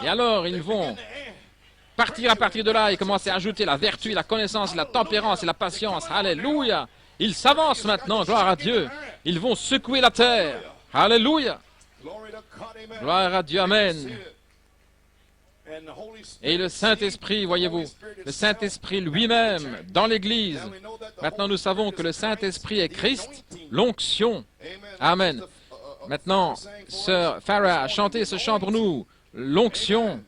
Et alors ils vont partir à partir de là et commencer à ajouter la vertu, la connaissance, la tempérance et la patience. Alléluia. Ils s'avancent maintenant, gloire à Dieu. Ils vont secouer la terre. Alléluia. Gloire à Dieu, amen. Et le Saint-Esprit, voyez-vous, le Saint-Esprit lui-même dans l'Église. Maintenant, nous savons que le Saint-Esprit est Christ, l'onction. Amen. Maintenant, Sœur Farah a chanté ce chant pour nous, l'onction.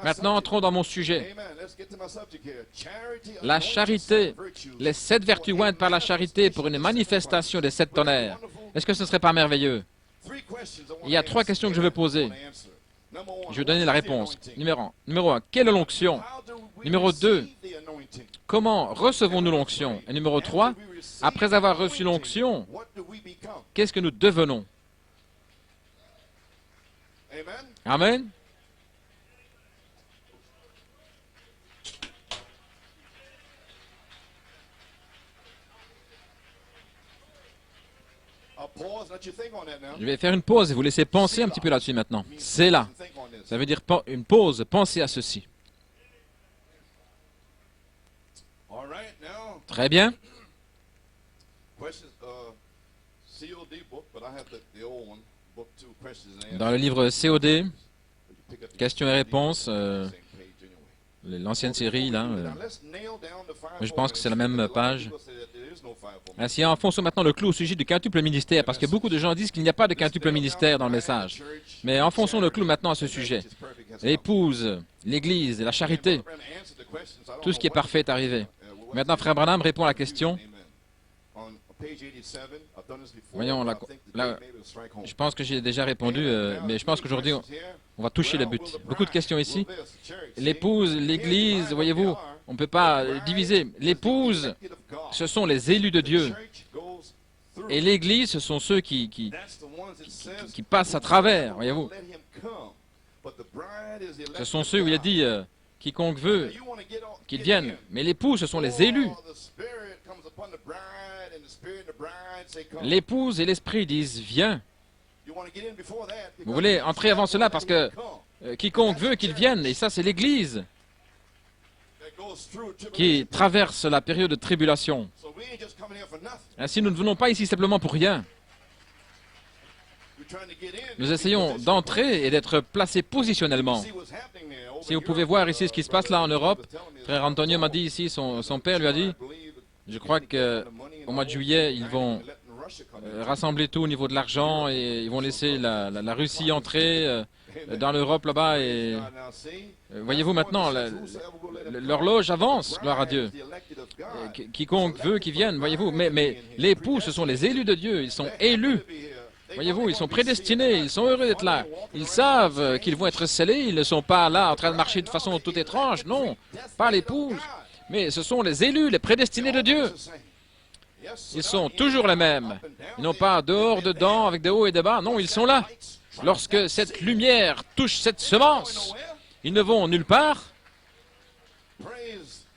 Maintenant, entrons dans mon sujet. La charité, les 7 vertus ointes par la charité pour une manifestation des 7 tonnerres. Est-ce que ce ne serait pas merveilleux? Il y a 3 questions que je veux poser. Je vais donner la réponse. Numéro 1, quelle est l'onction? Numéro 2, comment recevons-nous l'onction? Et numéro 3, après avoir reçu l'onction, qu'est-ce que nous devenons? Amen. Je vais faire une pause et vous laisser penser un petit peu là-dessus maintenant. C'est là. Ça veut dire une pause. Pensez à ceci. Très bien. Dans le livre COD, questions et réponses, l'ancienne série, là, je pense que c'est la même page. Ainsi, enfonçons maintenant le clou au sujet du quintuple ministère, parce que beaucoup de gens disent qu'il n'y a pas de quintuple ministère dans le message. Mais enfonçons le clou maintenant à ce sujet. L'épouse, l'Église et la charité, tout ce qui est parfait est arrivé. Maintenant, Frère Branham répond à la question. Voyons, là, je pense que j'ai déjà répondu, mais je pense qu'aujourd'hui, on va toucher le but. Beaucoup de questions ici. L'épouse, l'Église, voyez-vous, on ne peut pas diviser. L'épouse, ce sont les élus de Dieu. Et l'Église, ce sont ceux qui passent à travers, voyez-vous. Ce sont ceux où il a dit, quiconque veut qu'ils viennent. Mais l'épouse, ce sont les élus. L'épouse et l'esprit disent, viens. Vous voulez entrer avant cela parce que quiconque veut qu'il vienne, et ça c'est l'Église qui traverse la période de tribulation. Ainsi, nous ne venons pas ici simplement pour rien. Nous essayons d'entrer et d'être placés positionnellement. Si vous pouvez voir ici ce qui se passe là en Europe, Frère Antonio m'a dit ici, son père lui a dit, je crois qu'au mois de juillet, ils vont rassembler tout au niveau de l'argent et ils vont laisser la Russie entrer dans l'Europe là-bas. Et voyez-vous maintenant, l'horloge avance, gloire à Dieu. Quiconque veut qu'il vienne, voyez-vous. Mais l'époux, ce sont les élus de Dieu, ils sont élus. Voyez-vous, ils sont prédestinés, ils sont heureux d'être là. Ils savent qu'ils vont être scellés, ils ne sont pas là en train de marcher de façon toute étrange, non, pas l'épouse. Mais ce sont les élus, les prédestinés de Dieu. Ils sont toujours les mêmes. Ils n'ont pas dehors, dedans, avec des hauts et des bas. Non, ils sont là. Lorsque cette lumière touche cette semence, ils ne vont nulle part.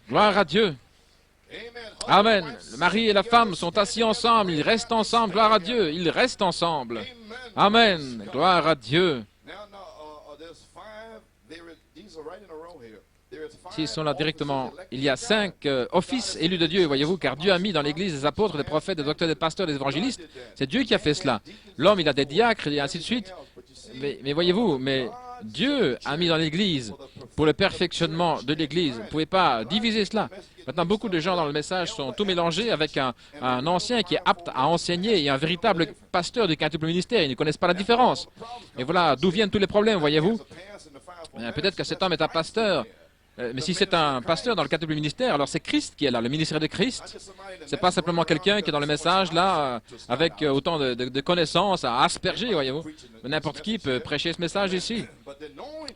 Gloire à Dieu. Amen. Le mari et la femme sont assis ensemble. Ils restent ensemble. Gloire à Dieu. Ils restent ensemble. Amen. Gloire à Dieu. S'ils sont là directement, il y a 5 offices élus de Dieu, voyez-vous, car Dieu a mis dans l'Église des apôtres, des prophètes, des docteurs, des pasteurs, des évangélistes. C'est Dieu qui a fait cela. L'homme, il a des diacres et ainsi de suite. Mais voyez-vous, mais Dieu a mis dans l'Église pour le perfectionnement de l'Église. Vous ne pouvez pas diviser cela. Maintenant, beaucoup de gens dans le message sont tout mélangés avec un ancien qui est apte à enseigner et un véritable pasteur du quintuple ministère. Ils ne connaissent pas la différence. Et voilà d'où viennent tous les problèmes, voyez-vous. Peut-être que cet homme est un pasteur. Mais si c'est un pasteur dans le quintuple ministère, alors c'est Christ qui est là, le ministère de Christ. Ce n'est pas simplement quelqu'un qui est dans le message là, avec autant de connaissances à asperger, voyez-vous. N'importe qui peut prêcher ce message ici.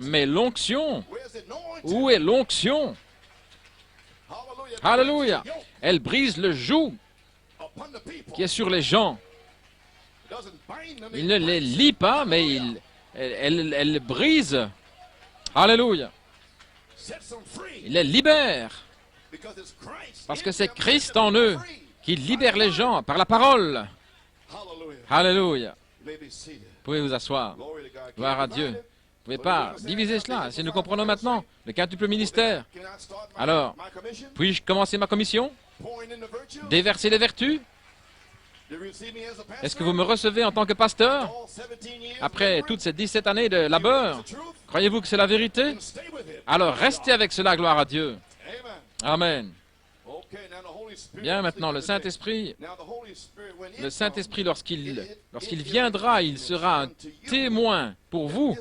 Mais l'onction, où est l'onction? Alléluia! Elle brise le joug qui est sur les gens. Il ne les lie pas, mais elle brise. Alléluia! Il les libère. Parce que c'est Christ en eux qui libère les gens par la parole. Alléluia. Vous pouvez vous asseoir. Gloire à Dieu. Vous ne pouvez pas diviser cela. Si nous comprenons maintenant le quintuple ministère, alors, puis-je commencer ma commission? Déverser les vertus? Est-ce que vous me recevez en tant que pasteur? Après toutes ces 17 années de labeur, croyez-vous que c'est la vérité? Alors restez avec cela, gloire à Dieu. Amen. Bien, maintenant, le Saint-Esprit, lorsqu'il viendra, il sera un témoin pour vous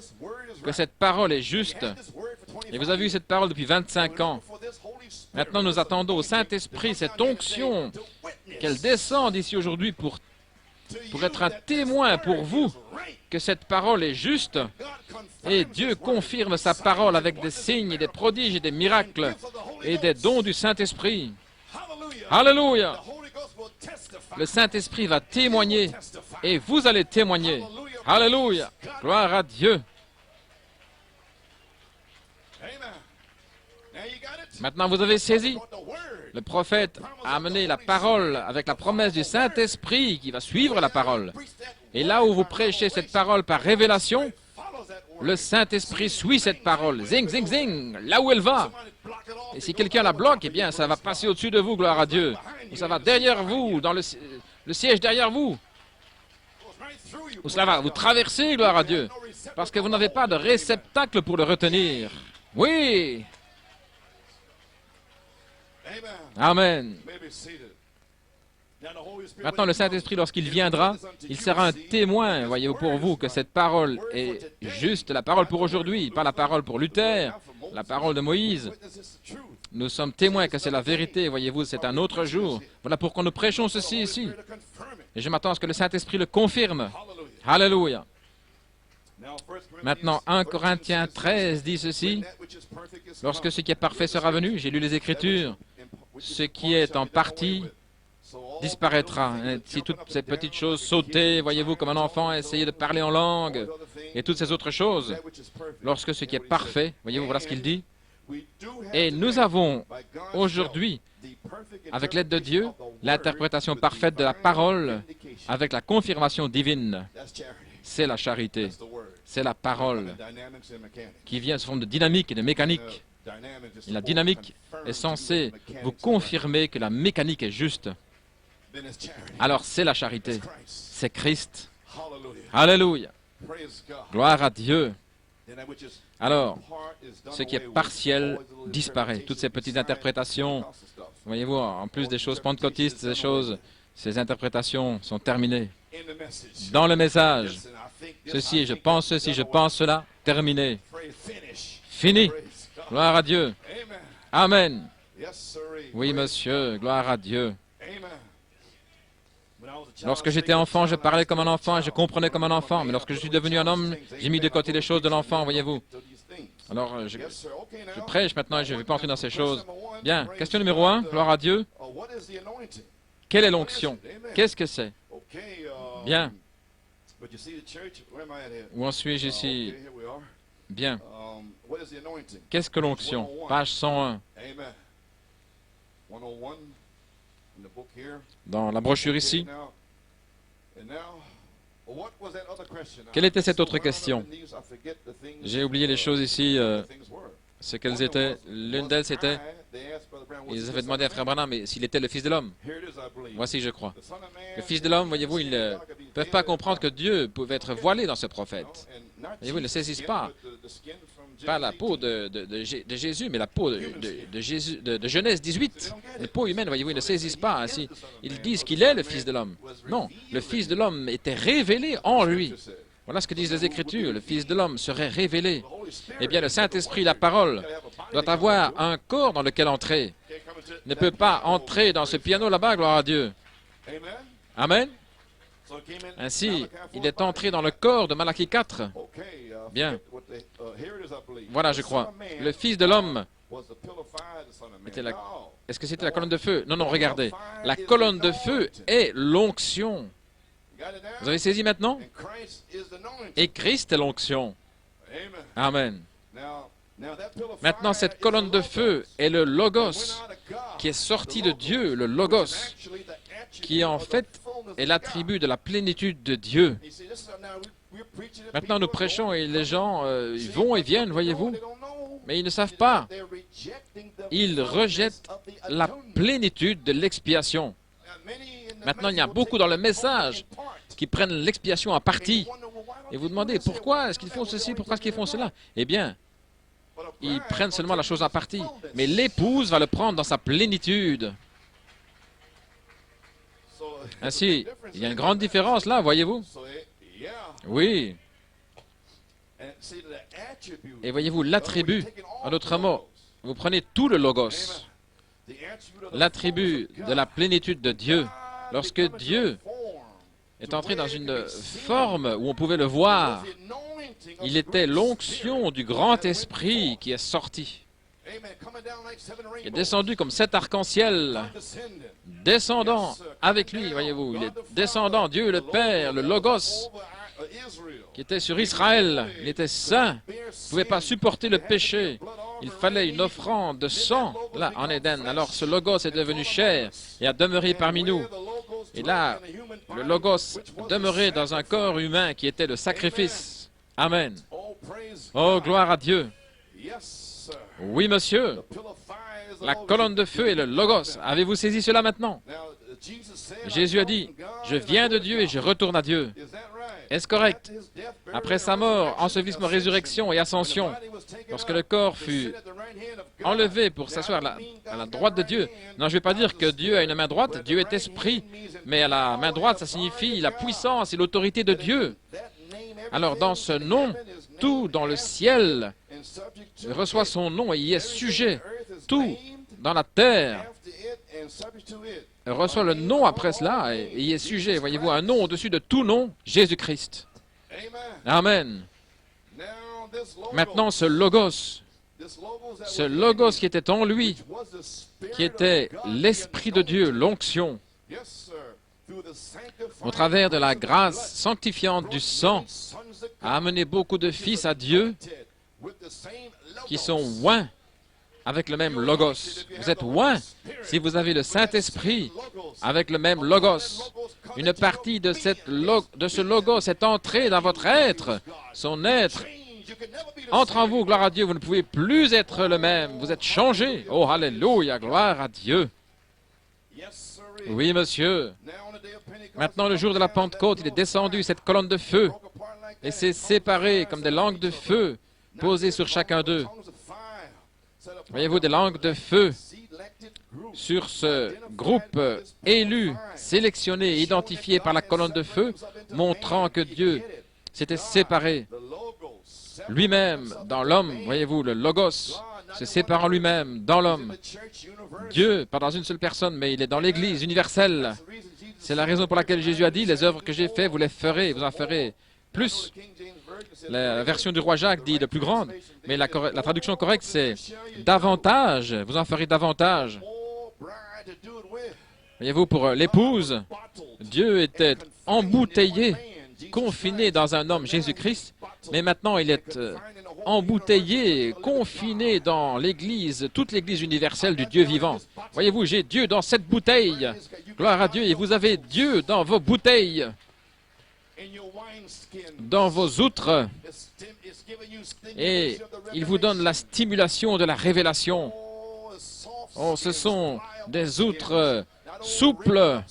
que cette parole est juste. Et vous avez eu cette parole depuis 25 ans. Maintenant, nous attendons au Saint-Esprit cette onction, qu'elle descende ici aujourd'hui pour être un témoin pour vous que cette parole est juste. Et Dieu confirme sa parole avec des signes, et des prodiges et des miracles et des dons du Saint-Esprit. Alléluia! Le Saint-Esprit va témoigner et vous allez témoigner. Alléluia! Gloire à Dieu. Maintenant, vous avez saisi. Le prophète a amené la parole avec la promesse du Saint-Esprit qui va suivre la parole. Et là où vous prêchez cette parole par révélation, le Saint-Esprit suit cette parole. Zing, zing, zing, là où elle va. Et si quelqu'un la bloque, eh bien, ça va passer au-dessus de vous, gloire à Dieu. Ou ça va derrière vous, dans le siège derrière vous. Ou cela va vous traverser, gloire à Dieu. Parce que vous n'avez pas de réceptacle pour le retenir. Oui! Amen. Maintenant, le Saint-Esprit, lorsqu'il viendra, il sera un témoin, voyez-vous, pour vous, que cette parole est juste, la parole pour aujourd'hui, pas la parole pour Luther, la parole de Moïse. Nous sommes témoins que c'est la vérité, voyez-vous, c'est un autre jour. Voilà pourquoi nous prêchons ceci ici. Et je m'attends à ce que le Saint-Esprit le confirme. Alléluia. Maintenant, 1 Corinthiens 13 dit ceci. Lorsque ce qui est parfait sera venu, j'ai lu les Écritures, ce qui est en partie disparaîtra. Si toutes ces petites choses sautaient, voyez-vous, comme un enfant essayait de parler en langue, et toutes ces autres choses, lorsque ce qui est parfait, voyez-vous, voilà ce qu'il dit. Et nous avons aujourd'hui, avec l'aide de Dieu, l'interprétation parfaite de la parole avec la confirmation divine. C'est la charité. C'est la parole qui vient sous forme de dynamique et de mécanique. Et la dynamique est censée vous confirmer que la mécanique est juste. Alors c'est la charité. C'est Christ. Alléluia. Gloire à Dieu. Alors, ce qui est partiel disparaît. Toutes ces petites interprétations, voyez-vous, en plus des choses pentecôtistes, ces interprétations sont terminées. Dans le message, ceci, je pense ceci, je pense cela, terminé. Fini. Gloire à Dieu. Amen. Oui, monsieur, gloire à Dieu. Lorsque j'étais enfant, je parlais comme un enfant et je comprenais comme un enfant. Mais lorsque je suis devenu un homme, j'ai mis de côté les choses de l'enfant, voyez-vous. Alors, je prêche maintenant et je ne vais pas entrer dans ces choses. Bien, question numéro 1, gloire à Dieu. Quelle est l'onction? Qu'est-ce que c'est? Bien. Où en suis-je ici? Bien. Qu'est-ce que l'onction? Page 101. Dans la brochure ici. Quelle était cette autre question? J'ai oublié les choses ici, ce qu'elles étaient. L'une d'elles, c'était, ils avaient demandé à Frère Branham mais s'il était le Fils de l'homme. Voici, je crois. Le Fils de l'homme, voyez-vous, ils ne peuvent pas comprendre que Dieu pouvait être voilé dans ce prophète. Voyez-vous, ils ne saisissent pas la peau de Jésus, mais la peau de Genèse 18. La peau humaine, voyez-vous, ils ne saisissent pas ainsi. Ils disent qu'il est le Fils de l'homme. Non, le Fils de l'homme était révélé en lui. Voilà ce que disent les Écritures. Le Fils de l'homme serait révélé. Eh bien, le Saint-Esprit, la parole, doit avoir un corps dans lequel entrer. Il ne peut pas entrer dans ce piano là-bas, gloire à Dieu. Amen. Ainsi, il est entré dans le corps de Malachie 4. Bien. Voilà, je crois. Le Fils de l'homme était la... Est-ce que c'était la colonne de feu? Non, non, regardez. La colonne de feu est l'onction. Vous avez saisi maintenant? Et Christ est l'onction. Amen. Maintenant, cette colonne de feu est le Logos qui est sorti de Dieu, le Logos, qui en fait est l'attribut de la plénitude de Dieu. Maintenant, nous prêchons et les gens ils vont et viennent, voyez-vous, mais ils ne savent pas. Ils rejettent la plénitude de l'expiation. Maintenant, il y a beaucoup dans le message qui prennent l'expiation en partie. Et vous demandez, pourquoi est-ce qu'ils font ceci, pourquoi est-ce qu'ils font cela? Eh bien, ils prennent seulement la chose en partie. Mais l'épouse va le prendre dans sa plénitude. Ainsi, il y a une grande différence là, voyez-vous? Oui. Et voyez-vous, l'attribut, en d'autres mots, vous prenez tout le Logos, l'attribut de la plénitude de Dieu. Lorsque Dieu est entré dans une forme où on pouvait le voir, il était l'onction du grand esprit qui est sorti. Il est descendu comme 7 arcs-en-ciel, descendant avec lui, voyez-vous. Il est descendant, Dieu le Père, le Logos, qui était sur Israël. Il était saint, il ne pouvait pas supporter le péché. Il fallait une offrande de sang, là, en Éden. Alors ce Logos est devenu chair et a demeuré parmi nous. Et là, le Logos demeurait dans un corps humain qui était le sacrifice. Amen. Oh, gloire à Dieu. Oui, monsieur. La colonne de feu est le Logos. Avez-vous saisi cela maintenant? Jésus a dit, « Je viens de Dieu et je retourne à Dieu. » Est-ce correct? Après sa mort, ensevelissement, résurrection et ascension, lorsque le corps fut enlevé pour s'asseoir à la droite de Dieu. Non, je ne vais pas dire que Dieu a une main droite, Dieu est esprit, mais à la main droite, ça signifie la puissance et l'autorité de Dieu. Alors, dans ce nom, tout dans le ciel reçoit son nom et y est sujet. Tout dans la terre reçoit le nom après cela et y est sujet. Voyez-vous, un nom au-dessus de tout nom, Jésus-Christ. Amen. Maintenant, ce Logos qui était en lui, qui était l'Esprit de Dieu, l'onction, au travers de la grâce sanctifiante du sang, a amené beaucoup de fils à Dieu qui sont oints avec le même Logos. Vous êtes oints si vous avez le Saint-Esprit avec le même Logos. Une partie de ce Logos est entrée dans votre être. Son être entre en vous, gloire à Dieu. Vous ne pouvez plus être le même. Vous êtes changé. Oh, alléluia, gloire à Dieu. Oui, monsieur. Maintenant, le jour de la Pentecôte, il est descendu, cette colonne de feu, et s'est séparé comme des langues de feu posées sur chacun d'eux. Voyez-vous, des langues de feu sur ce groupe élu, sélectionné, identifié par la colonne de feu, montrant que Dieu s'était séparé lui-même dans l'homme. Voyez-vous, le Logos se séparant lui-même dans l'homme. Dieu, pas dans une seule personne, mais il est dans l'Église universelle. C'est la raison pour laquelle Jésus a dit, les œuvres que j'ai faites, vous les ferez, vous en ferez plus. La version du roi Jacques dit de plus grande, mais la traduction correcte, c'est davantage, vous en ferez davantage. Voyez-vous, pour l'épouse, Dieu était embouteillé, confiné dans un homme, Jésus-Christ, mais maintenant il est embouteillé, confiné dans l'Église, toute l'Église universelle du Dieu vivant. Voyez-vous, j'ai Dieu dans cette bouteille. Gloire à Dieu, et vous avez Dieu dans vos bouteilles, dans vos outres, et il vous donne la stimulation de la révélation. Oh, ce sont des outres souples,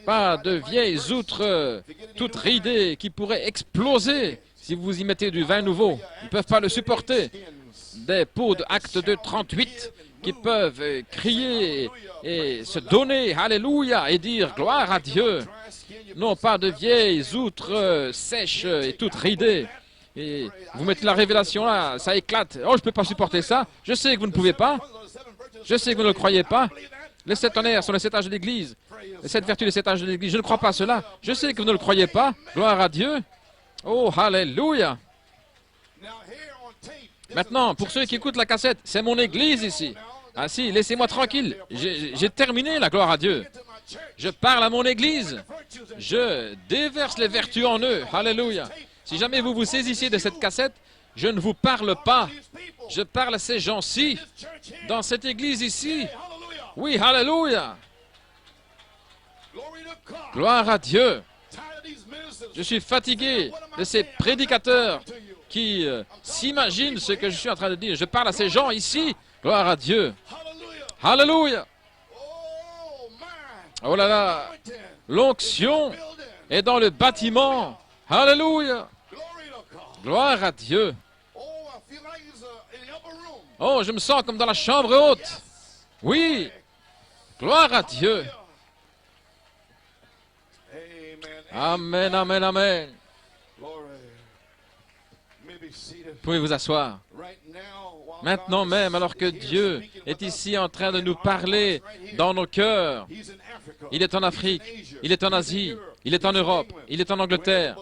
pas de vieilles outres toutes ridées qui pourraient exploser Si vous y mettez du vin nouveau, ils ne peuvent pas le supporter. Des pots de Acte 2, 38 qui peuvent crier et se donner, alléluia, et dire gloire à Dieu. Non pas de vieilles outres sèches et toutes ridées. Et vous mettez la révélation là, ça éclate. Oh, je ne peux pas supporter ça. Je sais que vous ne pouvez pas. Je sais que vous ne le croyez pas. Les 7 tonnerres sont les 7 âges de l'Église. Les 7 vertus des 7 âges de l'Église. Je ne crois pas à cela. Je sais que vous ne le croyez pas. Gloire à Dieu. Oh, alléluia. Maintenant, pour ceux qui écoutent la cassette, c'est mon Église ici. Ah si, laissez-moi tranquille. J'ai terminé, la gloire à Dieu. Je parle à mon Église. Je déverse les vertus en eux. Alléluia. Si jamais vous vous saisissiez de cette cassette, je ne vous parle pas. Je parle à ces gens-ci, dans cette Église ici. Oui, alléluia. Gloire à Dieu. Je suis fatigué de ces prédicateurs qui s'imaginent ce que je suis en train de dire. Je parle à ces gens ici. Gloire à Dieu. Alléluia. Oh là là. L'onction est dans le bâtiment. Alléluia. Gloire à Dieu. Oh, je me sens comme dans la chambre haute. Oui. Gloire à Dieu. Amen, amen, amen. Vous pouvez vous asseoir. Maintenant même, alors que Dieu est ici en train de nous parler dans nos cœurs, il est en Afrique, il est en Asie, il est en Europe, il est en Angleterre.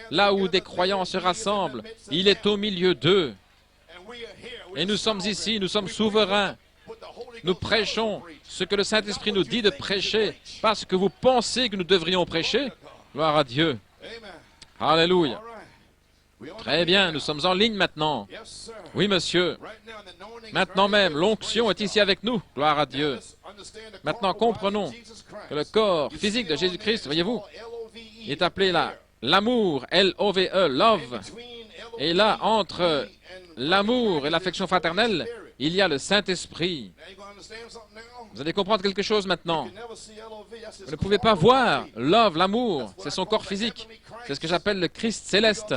Là où des croyants se rassemblent, il est au milieu d'eux. Et nous sommes ici, nous sommes souverains. Nous prêchons ce que le Saint-Esprit nous dit de prêcher, parce que vous pensez que nous devrions prêcher. Gloire à Dieu. Alléluia. Très bien, nous sommes en ligne maintenant. Oui, monsieur. Maintenant même, l'onction est ici avec nous. Gloire à Dieu. Maintenant, comprenons que le corps physique de Jésus-Christ, voyez-vous, est appelé l'amour, L-O-V-E, love. Et là, entre l'amour et l'affection fraternelle, il y a le Saint-Esprit. Vous allez comprendre quelque chose maintenant. Vous ne pouvez pas voir love, l'amour, c'est son corps physique. C'est ce que j'appelle le Christ céleste.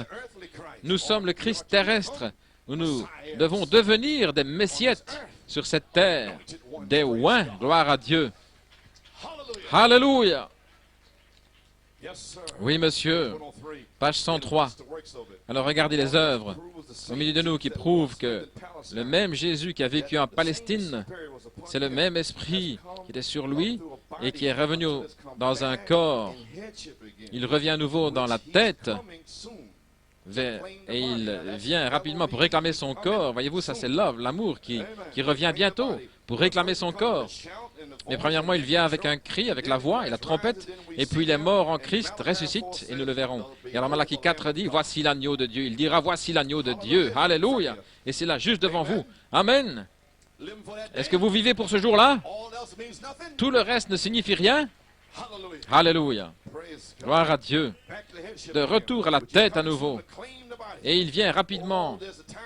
Nous sommes le Christ terrestre. Nous devons devenir des messiettes sur cette terre, des oins, gloire à Dieu. Alléluia. Oui, monsieur. Page 103. Alors regardez les œuvres au milieu de nous qui prouvent que le même Jésus qui a vécu en Palestine, c'est le même esprit qui était sur lui et qui est revenu dans un corps. Il revient à nouveau dans la tête et il vient rapidement pour réclamer son corps. Voyez-vous, ça c'est love, l'amour qui revient bientôt pour réclamer son corps. Mais premièrement, il vient avec un cri, avec la voix et la trompette, et puis il est mort en Christ, ressuscite, et nous le verrons. Et alors Malachie 4 dit, voici l'agneau de Dieu. Il dira, voici l'agneau de Dieu. Alléluia. Et c'est là, juste devant vous. Amen. Est-ce que vous vivez pour ce jour-là? Tout le reste ne signifie rien? Alléluia. Gloire à Dieu. De retour à la tête à nouveau. Et il vient rapidement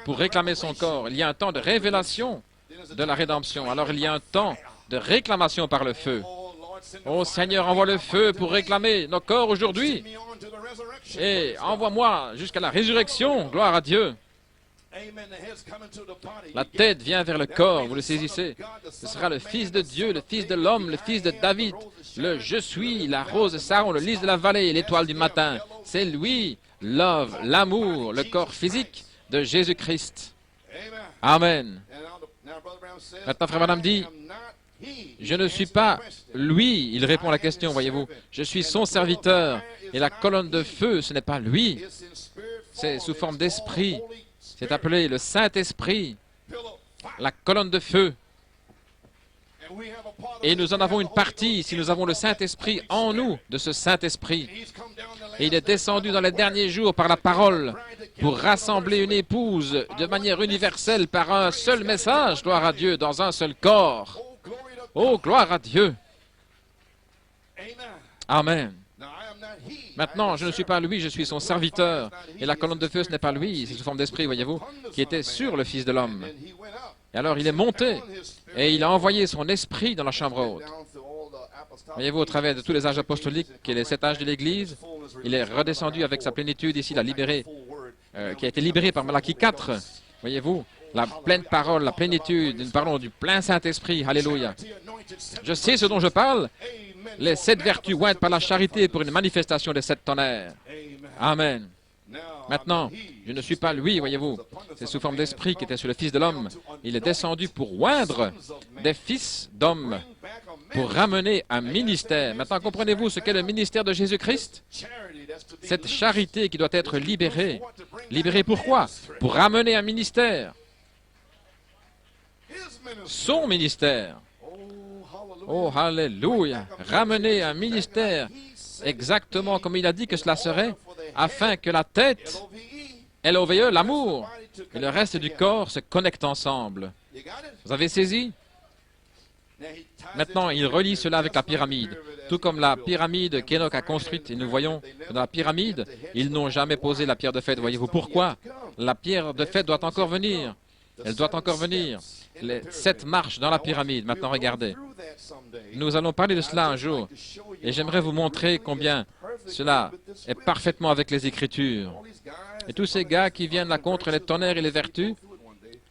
pour réclamer son corps. Il y a un temps de révélation de la rédemption. Alors il y a un temps de réclamation par le feu. Oh Seigneur, envoie le feu pour réclamer nos corps aujourd'hui. Et envoie-moi jusqu'à la résurrection. Gloire à Dieu. La tête vient vers le corps, vous le saisissez. Ce sera le Fils de Dieu, le Fils de l'homme, le Fils de David, le Je suis, la rose de Saron, le lys de la vallée et l'étoile du matin. C'est lui, love, l'amour, le corps physique de Jésus-Christ. Amen. Maintenant, Frère Branham dit, je ne suis pas lui, il répond à la question, voyez-vous. Je suis son serviteur. Et la colonne de feu, ce n'est pas lui. C'est sous forme d'esprit. C'est appelé le Saint-Esprit, la colonne de feu. Et nous en avons une partie, si nous avons le Saint-Esprit en nous, de ce Saint-Esprit. Et il est descendu dans les derniers jours par la parole pour rassembler une épouse de manière universelle par un seul message, gloire à Dieu, dans un seul corps. Oh, gloire à Dieu. Amen. Maintenant, je ne suis pas lui, je suis son serviteur. Et la colonne de feu, ce n'est pas lui, c'est sous forme d'esprit, voyez-vous, qui était sur le Fils de l'homme. Et alors, il est monté et il a envoyé son esprit dans la chambre haute. Voyez-vous, au travers de tous les âges apostoliques et les 7 âges de l'Église, il est redescendu avec sa plénitude ici, il a libéré qui a été libéré par Malachie 4. Voyez-vous, la pleine parole, la plénitude, nous parlons du plein Saint-Esprit. Alléluia. Je sais ce dont je parle. Les 7 vertus ointes par la charité pour une manifestation des 7 tonnerres. Amen. Maintenant, je ne suis pas lui, voyez-vous. C'est sous forme d'esprit qui était sur le Fils de l'homme. Il est descendu pour oindre des fils d'hommes, pour ramener un ministère. Maintenant, comprenez-vous ce qu'est le ministère de Jésus-Christ? Cette charité qui doit être libérée. Libérée pourquoi? Pour ramener un ministère. Son ministère. Oh, alléluia. Ramener un ministère exactement comme il a dit que cela serait, afin que la tête, L-O-V-E, l'amour, et le reste du corps se connectent ensemble. Vous avez saisi? Maintenant, il relie cela avec la pyramide. Tout comme la pyramide qu'Enoch a construite, et nous voyons que dans la pyramide, ils n'ont jamais posé la pierre de fête. Voyez-vous pourquoi? La pierre de fête doit encore venir. Elle doit encore venir. Les 7 marches dans la pyramide. Maintenant, regardez. Nous allons parler de cela un jour. Et j'aimerais vous montrer combien cela est parfaitement avec les Écritures. Et tous ces gars qui viennent là contre les tonnerres et les vertus,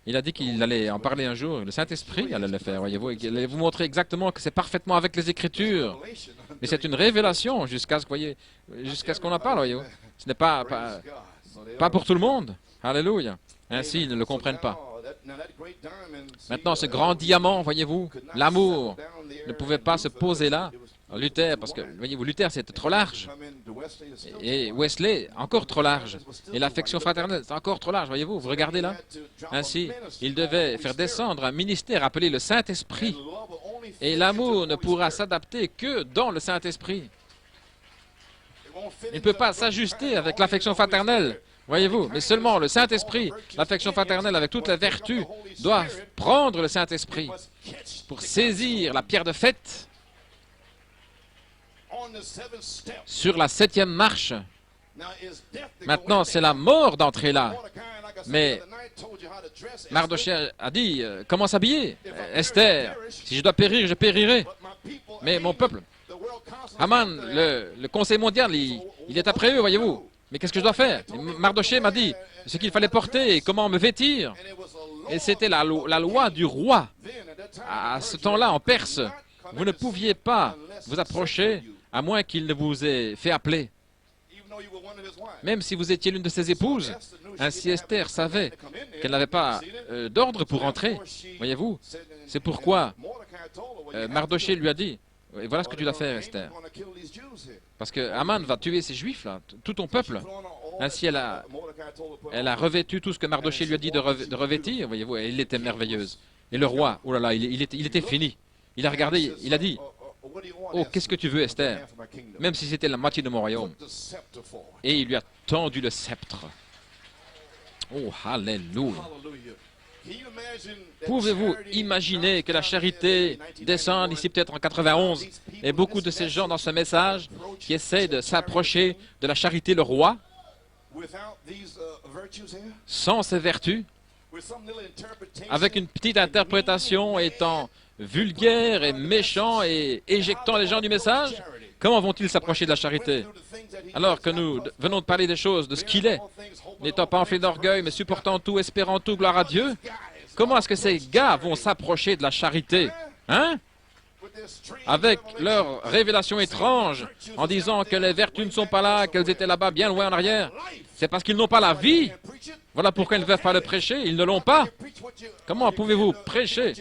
il a dit qu'il allait en parler un jour. Le Saint-Esprit allait le faire, voyez-vous. Il allait vous montrer exactement que c'est parfaitement avec les Écritures. Mais c'est une révélation jusqu'à ce qu'on en parle, voyez-vous. Ce n'est pas pour tout le monde. Alléluia. Ainsi, ils ne le comprennent pas. Maintenant, ce grand diamant, voyez-vous, l'amour, ne pouvait pas se poser là. Luther, parce que, voyez-vous, Luther, c'était trop large. Et Wesley, encore trop large. Et l'affection fraternelle, c'est encore trop large, voyez-vous. Vous regardez là. Ainsi, il devait faire descendre un ministère appelé le Saint-Esprit. Et l'amour ne pourra s'adapter que dans le Saint-Esprit. Il ne peut pas s'ajuster avec l'affection fraternelle. Voyez-vous, mais seulement le Saint-Esprit, l'affection fraternelle avec toutes les vertus, doivent prendre le Saint-Esprit pour saisir la pierre de fête sur la 7e marche. Maintenant, c'est la mort d'entrer là. Mais Mardochée a dit, comment s'habiller? Esther, si je dois périr, je périrai. Mais mon peuple, Haman, le Conseil mondial, il est après eux, voyez-vous. Mais qu'est-ce que je dois faire? Mardochée m'a dit ce qu'il fallait porter et comment me vêtir. Et c'était la loi du roi. À ce temps-là, en Perse, vous ne pouviez pas vous approcher à moins qu'il ne vous ait fait appeler. Même si vous étiez l'une de ses épouses, ainsi Esther savait qu'elle n'avait pas d'ordre pour entrer. Voyez-vous? C'est pourquoi Mardochée lui a dit, et voilà ce que tu dois faire, Esther. Parce que Haman va tuer ces Juifs, là, tout ton peuple. Ainsi, elle a revêtu tout ce que Mardochée lui a dit de revêtir, voyez-vous, et elle était merveilleuse. Et le roi, oh là là, il était fini. Il a regardé, il a dit, oh, qu'est-ce que tu veux, Esther? Même si c'était la moitié de mon royaume. Et il lui a tendu le sceptre. Oh, alléluia. Pouvez-vous imaginer que la charité descende ici peut-être en 91 et beaucoup de ces gens dans ce message qui essaient de s'approcher de la charité, le roi, sans ces vertus, avec une petite interprétation étant vulgaire et méchant et éjectant les gens du message? Comment vont-ils s'approcher de la charité? Alors que nous venons de parler des choses, de ce qu'il est, n'étant pas enflé d'orgueil, mais supportant tout, espérant tout, gloire à Dieu. Comment est-ce que ces gars vont s'approcher de la charité? Hein? Avec leur révélation étrange, en disant que les vertus ne sont pas là, qu'elles étaient là-bas, bien loin en arrière. C'est parce qu'ils n'ont pas la vie. Voilà pourquoi ils ne peuvent pas le prêcher. Ils ne l'ont pas. Comment pouvez-vous prêcher?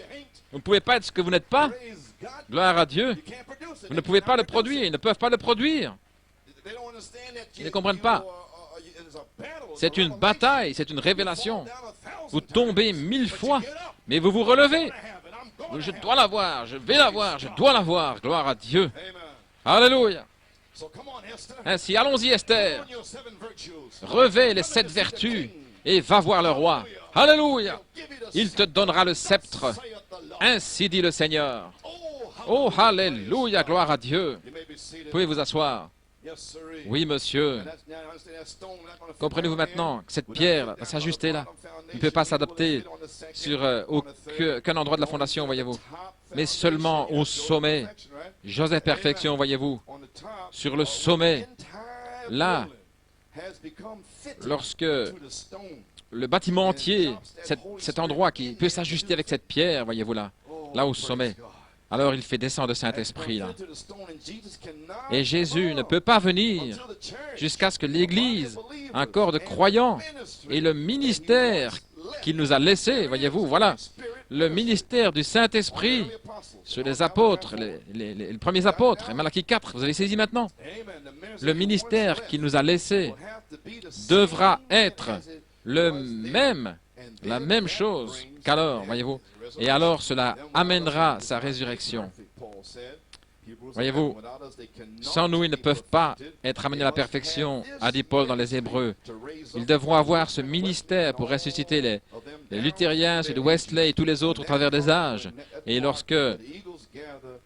Vous ne pouvez pas être ce que vous n'êtes pas. Gloire à Dieu. Vous ne pouvez pas le produire. Ils ne peuvent pas le produire. Ils ne comprennent pas. C'est une bataille, c'est une révélation. Vous tombez 1000 fois, mais vous vous relevez. Je dois l'avoir, je vais l'avoir, je dois l'avoir. Gloire à Dieu. Alléluia. Ainsi, allons-y, Esther. Revêt les 7 vertus et va voir le roi. Alléluia. Il te donnera le sceptre. Ainsi dit le Seigneur. Oh, alléluia, gloire à Dieu. Vous pouvez vous asseoir. Oui, monsieur. Comprenez-vous maintenant que cette pierre va s'ajuster là. Il ne peut pas s'adapter sur aucun endroit de la fondation, voyez-vous. Mais seulement au sommet. Joseph Perfection, voyez-vous. Sur le sommet. Là, lorsque le bâtiment entier, cet endroit qui peut s'ajuster avec cette pierre, voyez-vous là, là au sommet, alors il fait descendre le Saint-Esprit là. Et Jésus ne peut pas venir jusqu'à ce que l'Église, un corps de croyants, et le ministère qu'il nous a laissé, voyez-vous, voilà, le ministère du Saint-Esprit sur les apôtres, les premiers apôtres, et Malachie 4, vous avez saisi maintenant? Le ministère qu'il nous a laissé devra être la même chose qu'alors, voyez-vous. Et alors cela amènera sa résurrection. Voyez-vous, sans nous, ils ne peuvent pas être amenés à la perfection, a dit Paul dans les Hébreux. Ils devront avoir ce ministère pour ressusciter les luthériens, ceux de Wesley et tous les autres au travers des âges. Et lorsque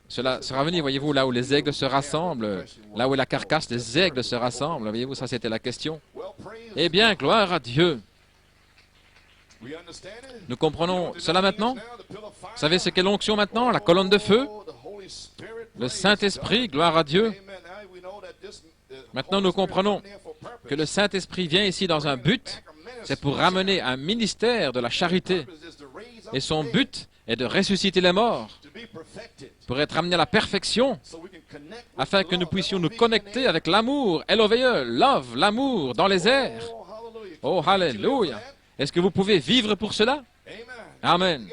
cela sera venu, voyez-vous, là où les aigles se rassemblent, là où la carcasse des aigles se rassemble, voyez-vous, ça c'était la question. Eh bien, gloire à Dieu. Nous comprenons cela maintenant? Vous savez ce qu'est l'onction maintenant? La colonne de feu? Le Saint-Esprit, gloire à Dieu. Maintenant, nous comprenons que le Saint-Esprit vient ici dans un but, c'est pour ramener un ministère de la charité. Et son but est de ressusciter les morts, pour être amené à la perfection, afin que nous puissions nous connecter avec l'amour, L-O-V-E, love, l'amour, dans les airs. Oh, hallelujah! Est-ce que vous pouvez vivre pour cela? Amen.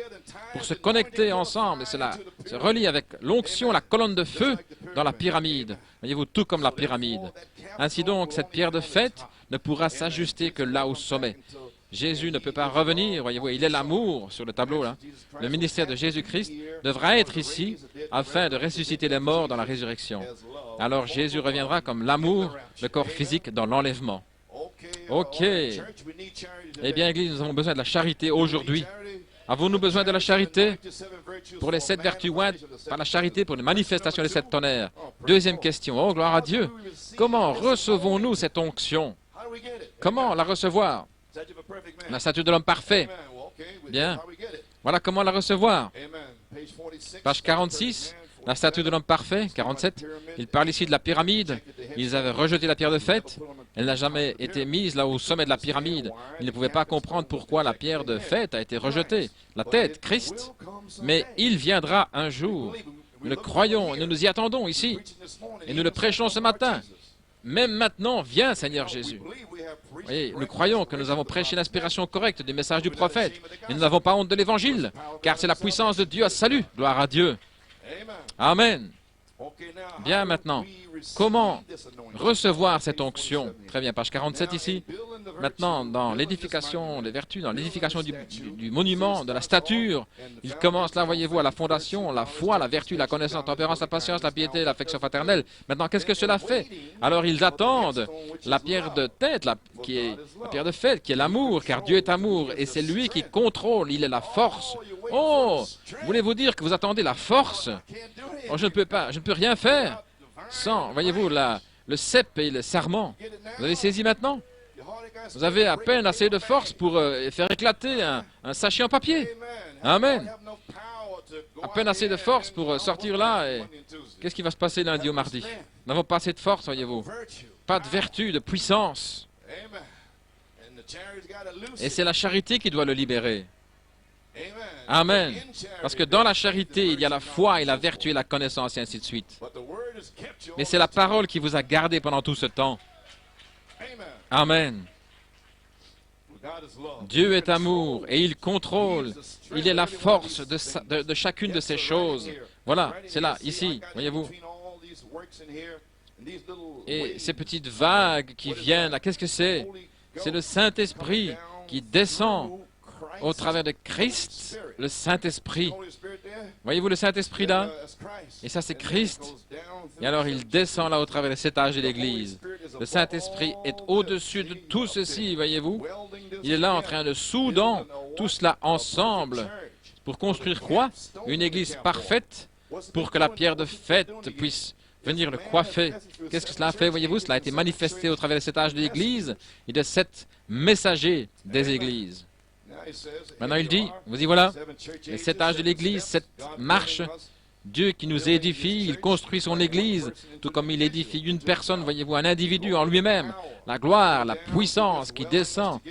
Pour se connecter ensemble, et cela se relie avec l'onction, la colonne de feu dans la pyramide. Voyez-vous, tout comme la pyramide. Ainsi donc, cette pierre de fête ne pourra s'ajuster que là au sommet. Jésus ne peut pas revenir, voyez-vous, il est l'amour sur le tableau là. Le ministère de Jésus-Christ devra être ici afin de ressusciter les morts dans la résurrection. Alors Jésus reviendra comme l'amour, le corps physique dans l'enlèvement. Ok. Eh bien, Église, nous avons besoin de la charité aujourd'hui. Avons-nous besoin de la charité pour les 7 vertus ointes, par la charité pour les manifestations des 7 tonnerres? Deuxième question. Oh, gloire à Dieu. Comment recevons-nous cette onction? Comment la recevoir? La statue de l'homme parfait. Bien. Voilà comment la recevoir. Page 46. La statue de l'homme parfait, 47. Il parle ici de la pyramide. Ils avaient rejeté la pierre de fête. Elle n'a jamais été mise là au sommet de la pyramide. Ils ne pouvaient pas comprendre pourquoi la pierre de fête a été rejetée. La tête, Christ. Mais il viendra un jour. Nous le croyons et nous nous y attendons ici. Et nous le prêchons ce matin. Même maintenant, viens Seigneur Jésus. Oui, nous croyons que nous avons prêché l'inspiration correcte du message du prophète. Et nous n'avons pas honte de l'évangile, car c'est la puissance de Dieu à salut. Gloire à Dieu. Amen. Bien maintenant, comment recevoir cette onction? Très bien, page 47 ici. Maintenant, dans l'édification des vertus, dans l'édification du monument, de la stature, il commence là, voyez-vous, à la fondation, la foi, la vertu, la connaissance, la tempérance, la patience, la piété, l'affection fraternelle. Maintenant, qu'est-ce que cela fait? Alors, ils attendent la pierre de tête, qui est la pierre de fête, qui est l'amour, car Dieu est amour, et c'est lui qui contrôle, il est la force. Oh, voulez-vous dire que vous attendez la force? Oh, je ne peux rien faire sans, voyez-vous, le cep et le sarment. Vous avez saisi maintenant? Vous avez à peine assez de force pour faire éclater un sachet en papier. Amen. À peine assez de force pour sortir là. Et qu'est-ce qui va se passer lundi au mardi? Nous n'avons pas assez de force, voyez-vous. Pas de vertu, de puissance. Et c'est la charité qui doit le libérer. Amen. Parce que dans la charité, il y a la foi et la vertu et la connaissance et ainsi de suite. Mais c'est la parole qui vous a gardé pendant tout ce temps. Amen. Dieu est amour et il contrôle. Il est la force de chacune de ces choses. Voilà, c'est là, ici, voyez-vous. Et ces petites vagues qui viennent là, qu'est-ce que c'est? C'est le Saint-Esprit qui descend au travers de Christ, le Saint-Esprit. Voyez-vous le Saint-Esprit là? Et ça c'est Christ. Et alors il descend là au travers des 7 âges de l'Église. Le Saint-Esprit est au-dessus de tout ceci, voyez-vous. Il est là en train de souder tout cela ensemble. Pour construire quoi? Une Église parfaite pour que la pierre de fête puisse venir le coiffer. Qu'est-ce que cela a fait, voyez-vous? Cela a été manifesté au travers des 7 âges de l'Église et de 7 messagers des Églises. Maintenant, il dit, vous y voilà, les 7 âges de l'Église, 7 marches, Dieu qui nous édifie, il construit son Église, tout comme il édifie une personne, voyez-vous, un individu en lui-même, La gloire, la puissance qui descend,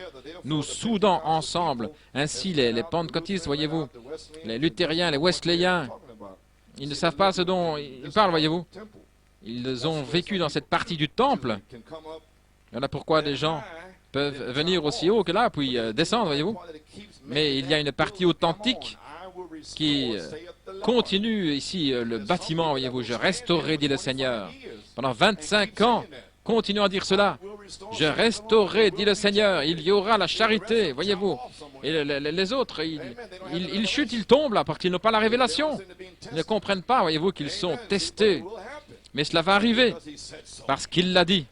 nous soudant ensemble. Ainsi, les pentecôtistes, voyez-vous, les luthériens, les wesleyens, ils ne savent pas ce dont ils parlent, voyez-vous. Ils ont vécu dans cette partie du temple. Voilà pourquoi des gens peuvent venir aussi haut que là, puis descendre, voyez-vous. Mais il y a une partie authentique qui continue ici, le bâtiment, voyez-vous. Je restaurerai, dit le Seigneur. Pendant 25 ans, continuons à dire cela. Je restaurerai, dit le Seigneur. Il y aura la charité, voyez-vous. Et les autres, ils chutent, ils tombent là, parce qu'ils n'ont pas la révélation. Ils ne comprennent pas, voyez-vous, qu'ils sont testés. Mais cela va arriver, parce qu'il l'a dit.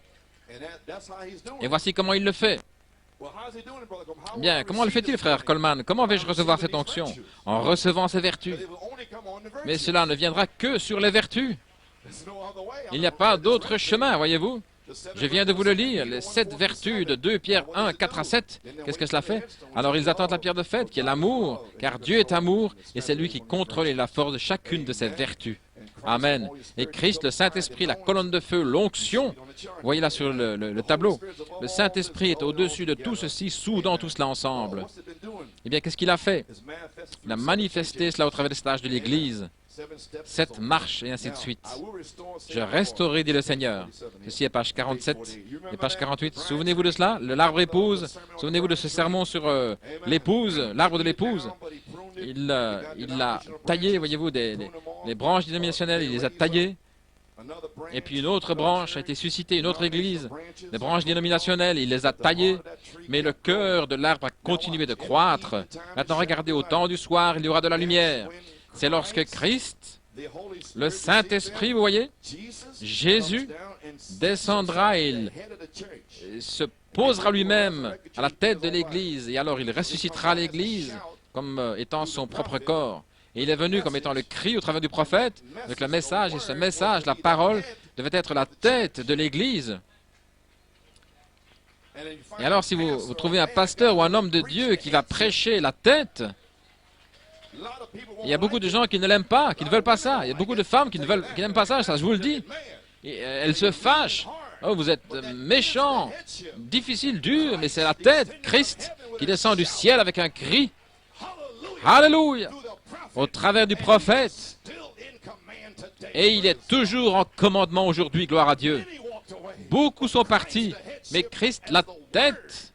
Et voici comment il le fait. Bien, comment le fait-il, frère Coleman? Comment vais-je recevoir cette onction? En recevant ces vertus. Mais cela ne viendra que sur les vertus. Il n'y a pas d'autre chemin, voyez-vous. Je viens de vous le lire, les 7 vertus de 2 Pierre 1, 4 à 7. Qu'est-ce que cela fait? Alors ils attendent la pierre de fête, qui est l'amour, car Dieu est amour, et c'est lui qui contrôle et la force de chacune de ses vertus. Amen. Et Christ, le Saint-Esprit, la colonne de feu, l'onction, voyez là sur le tableau. Le Saint-Esprit est au-dessus de tout ceci, soudant tout cela ensemble. Eh bien, qu'est-ce qu'il a fait? Il a manifesté cela au travers des stages de l'Église. 7 marches et ainsi de suite. Je restaurerai, dit le Seigneur. Ceci est page 47 et page 48. Souvenez-vous de cela, l'arbre épouse. Souvenez-vous de ce sermon sur l'épouse, l'arbre de l'épouse. Il a taillé, voyez-vous, les branches dénominationnelles, il les a taillées. Et puis une autre branche a été suscitée, une autre église. Les branches dénominationnelles, il les a taillées. Mais le cœur de l'arbre a continué de croître. Maintenant, regardez, au temps du soir, il y aura de la lumière. C'est lorsque Christ, le Saint-Esprit, vous voyez, Jésus descendra et il se posera lui-même à la tête de l'Église. Et alors il ressuscitera l'Église comme étant son propre corps. Et il est venu comme étant le cri au travers du prophète, avec le message. Et ce message, la parole, devait être la tête de l'Église. Et alors si vous trouvez un pasteur ou un homme de Dieu qui va prêcher la tête, il y a beaucoup de gens qui ne l'aiment pas, qui ne veulent pas ça. Il y a beaucoup de femmes qui n'aiment pas ça, je vous le dis. Et elles se fâchent. Oh, vous êtes méchants, difficile, dur, mais c'est la tête, Christ, qui descend du ciel avec un cri. Alléluia! Au travers du prophète. Et il est toujours en commandement aujourd'hui, gloire à Dieu. Beaucoup sont partis, mais Christ, la tête,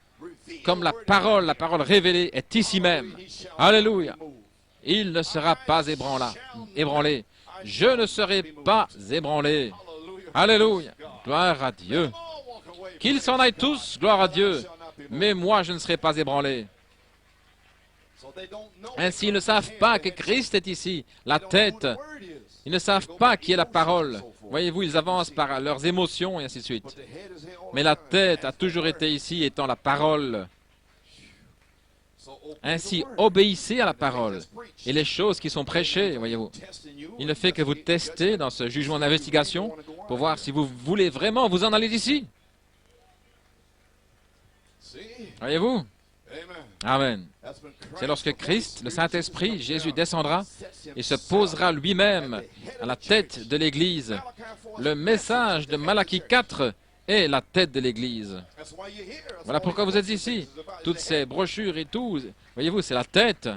comme la parole révélée, est ici même. Alléluia! Il ne sera pas ébranlé. Je ne serai pas ébranlé. Alléluia. Gloire à Dieu. Qu'ils s'en aillent tous, gloire à Dieu. Mais moi, je ne serai pas ébranlé. Ainsi, ils ne savent pas que Christ est ici, la tête. Ils ne savent pas qui est la parole. Voyez-vous, ils avancent par leurs émotions et ainsi de suite. Mais la tête a toujours été ici, étant la parole. Ainsi, obéissez à la parole et les choses qui sont prêchées, voyez-vous. Il ne fait que vous tester dans ce jugement d'investigation pour voir si vous voulez vraiment vous en aller d'ici. Voyez-vous? Amen. C'est lorsque Christ, le Saint-Esprit, Jésus descendra et se posera lui-même à la tête de l'Église. Le message de Malachie 4 est la tête de l'Église. Voilà pourquoi vous êtes ici. Toutes ces brochures et tout, voyez-vous, c'est la tête.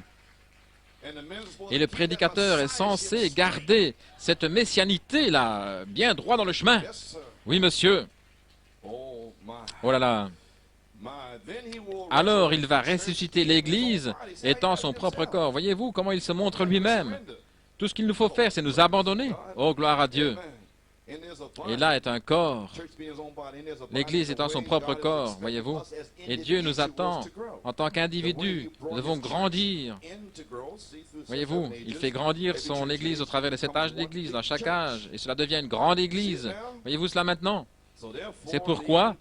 Et le prédicateur est censé garder cette messianité-là, bien droit dans le chemin. Oui, monsieur. Oh là là. Alors il va ressusciter l'Église, étant son propre corps. Voyez-vous comment il se montre lui-même. Tout ce qu'il nous faut faire, c'est nous abandonner. Oh, gloire à Dieu. Et là est un corps. L'Église étant son propre corps, voyez-vous. Et Dieu nous attend en tant qu'individus. Nous devons grandir. Voyez-vous, il fait grandir son Église au travers de cet âge d'Église, dans chaque âge. Et cela devient une grande Église. Voyez-vous cela maintenant? C'est pourquoi,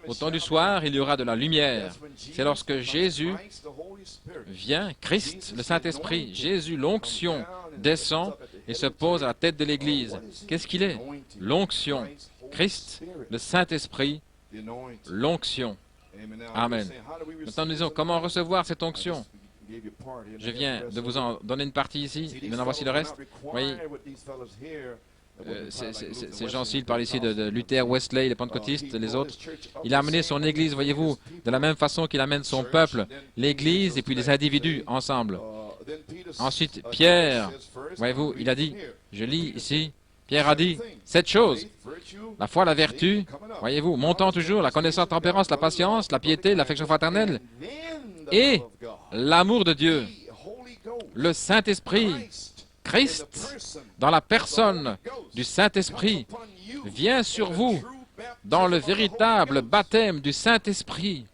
au temps du soir, il y aura de la lumière. C'est lorsque Jésus vient, Christ, le Saint-Esprit, Jésus, l'onction, descend et se pose à la tête de l'Église. Qu'est-ce qu'il est? L'onction. Christ, le Saint-Esprit, l'onction. Amen. Maintenant, nous disons, comment recevoir cette onction? Je viens de vous en donner une partie ici. Maintenant, voici le reste. Voyez, Ces gens-ci, il parle ici de Luther, Wesley, les pentecôtistes, les autres. Il a amené son Église, voyez-vous, de la même façon qu'il amène son peuple, l'Église et puis les individus ensemble. Ensuite, Pierre, voyez-vous, il a dit, je lis ici, Pierre a dit, cette chose, la foi, la vertu, voyez-vous, montant toujours, la connaissance, la tempérance, la patience, la piété, l'affection fraternelle et l'amour de Dieu, le Saint-Esprit, Christ, dans la personne du Saint-Esprit, vient sur vous dans le véritable baptême du Saint-Esprit.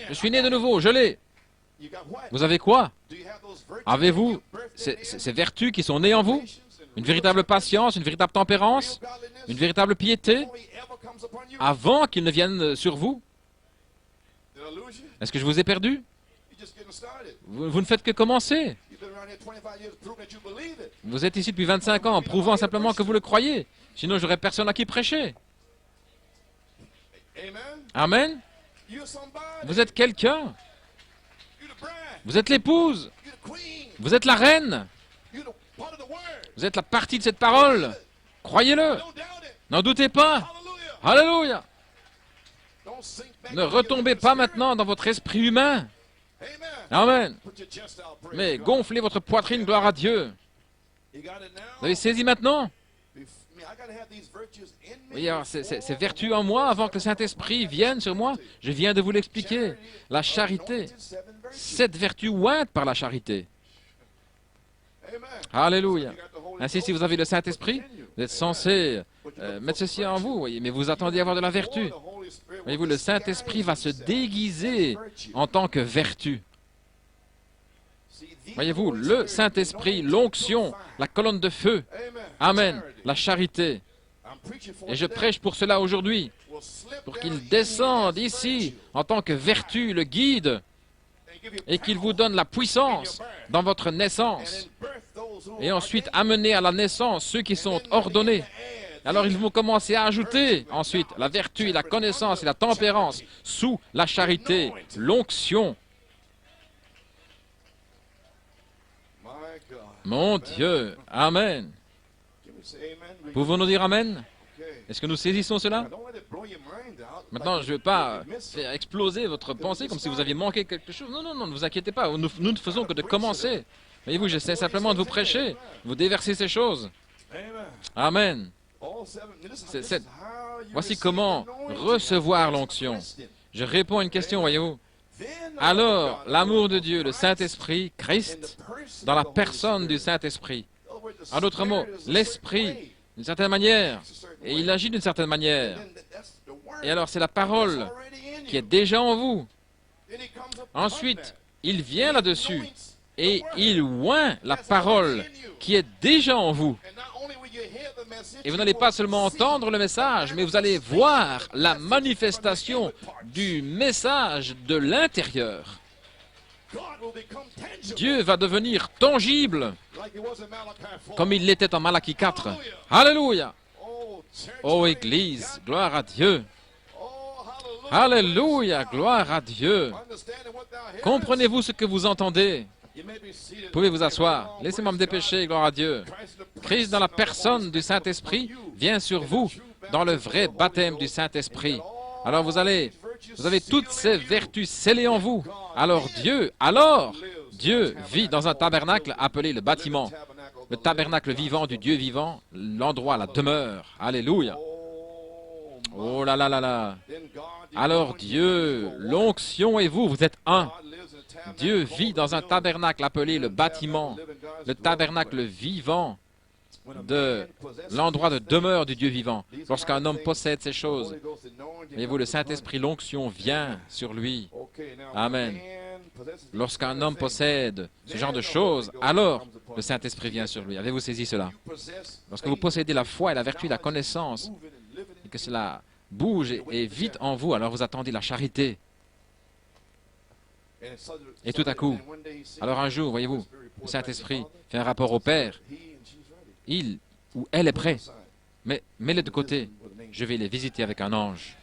Je suis né de nouveau, je l'ai. Vous avez quoi? Avez-vous ces vertus qui sont nées en vous? Une véritable patience, une véritable tempérance, une véritable piété, avant qu'ils ne viennent sur vous? Est-ce que je vous ai perdu? Vous ne faites que commencer. Vous êtes ici depuis 25 ans, prouvant simplement que vous le croyez. Sinon, j'aurais personne à qui prêcher. Amen. Vous êtes quelqu'un. Vous êtes l'épouse. Vous êtes la reine. Vous êtes la partie de cette parole. Croyez-le. N'en doutez pas. Alléluia. Ne retombez pas maintenant dans votre esprit humain. Amen. Mais gonflez votre poitrine, gloire à Dieu. Vous avez saisi maintenant? Oui, alors ces vertus en moi avant que le Saint-Esprit vienne sur moi. Je viens de vous l'expliquer. La charité. Cette vertu ointe par la charité. Alléluia. Ainsi, si vous avez le Saint-Esprit, vous êtes censé mettre ceci en vous, voyez, mais vous attendez avoir de la vertu. Voyez-vous, le Saint-Esprit va se déguiser en tant que vertu. Voyez-vous, le Saint-Esprit, l'onction, la colonne de feu, amen, la charité. Et je prêche pour cela aujourd'hui, pour qu'il descende ici en tant que vertu, le guide, et qu'il vous donne la puissance dans votre naissance. Et ensuite, amener à la naissance ceux qui sont ordonnés. Alors ils vont commencer à ajouter ensuite la vertu et la connaissance et la tempérance sous la charité, l'onction. Mon Dieu, amen. Pouvons-nous dire amen? Est-ce que nous saisissons cela? Maintenant, je ne veux pas faire exploser votre pensée comme si vous aviez manqué quelque chose. Non, non, non, ne vous inquiétez pas. Nous ne faisons que de commencer. Voyez-vous, j'essaie simplement de vous prêcher, vous déverser ces choses. Amen. Voici comment recevoir l'onction. Je réponds à une question, voyez-vous. Alors, l'amour de Dieu, le Saint-Esprit, Christ, dans la personne du Saint-Esprit. En d'autres mots, l'Esprit, d'une certaine manière, et il agit d'une certaine manière. Et alors, c'est la parole qui est déjà en vous. Ensuite, il vient là-dessus et il oint la parole qui est déjà en vous. Et vous n'allez pas seulement entendre le message, mais vous allez voir la manifestation du message de l'intérieur. Dieu va devenir tangible, comme il l'était en Malachie 4. Alléluia! Oh Église, gloire à Dieu! Alléluia, gloire à Dieu! Comprenez-vous ce que vous entendez? Vous pouvez vous asseoir. Laissez-moi me dépêcher, gloire à Dieu. Christ dans la personne du Saint-Esprit vient sur vous dans le vrai baptême du Saint-Esprit. Alors vous avez toutes ces vertus scellées en vous. Alors Dieu vit dans un tabernacle appelé le bâtiment, le tabernacle vivant du Dieu vivant, l'endroit, la demeure. Alléluia. Oh là là là là. Alors Dieu, l'onction et vous êtes un. Dieu vit dans un tabernacle appelé le bâtiment, le tabernacle vivant de l'endroit de demeure du Dieu vivant. Lorsqu'un homme possède ces choses, voyez-vous, le Saint-Esprit, l'onction vient sur lui. Amen. Lorsqu'un homme possède ce genre de choses, alors le Saint-Esprit vient sur lui. Avez-vous saisi cela? Lorsque vous possédez la foi et la vertu et la connaissance, et que cela bouge et vite en vous, alors vous attendez la charité. Et tout à coup, alors un jour, voyez-vous, le Saint-Esprit fait un rapport au Père. Il ou elle est prêt, mais mets-les de côté. Je vais les visiter avec un ange.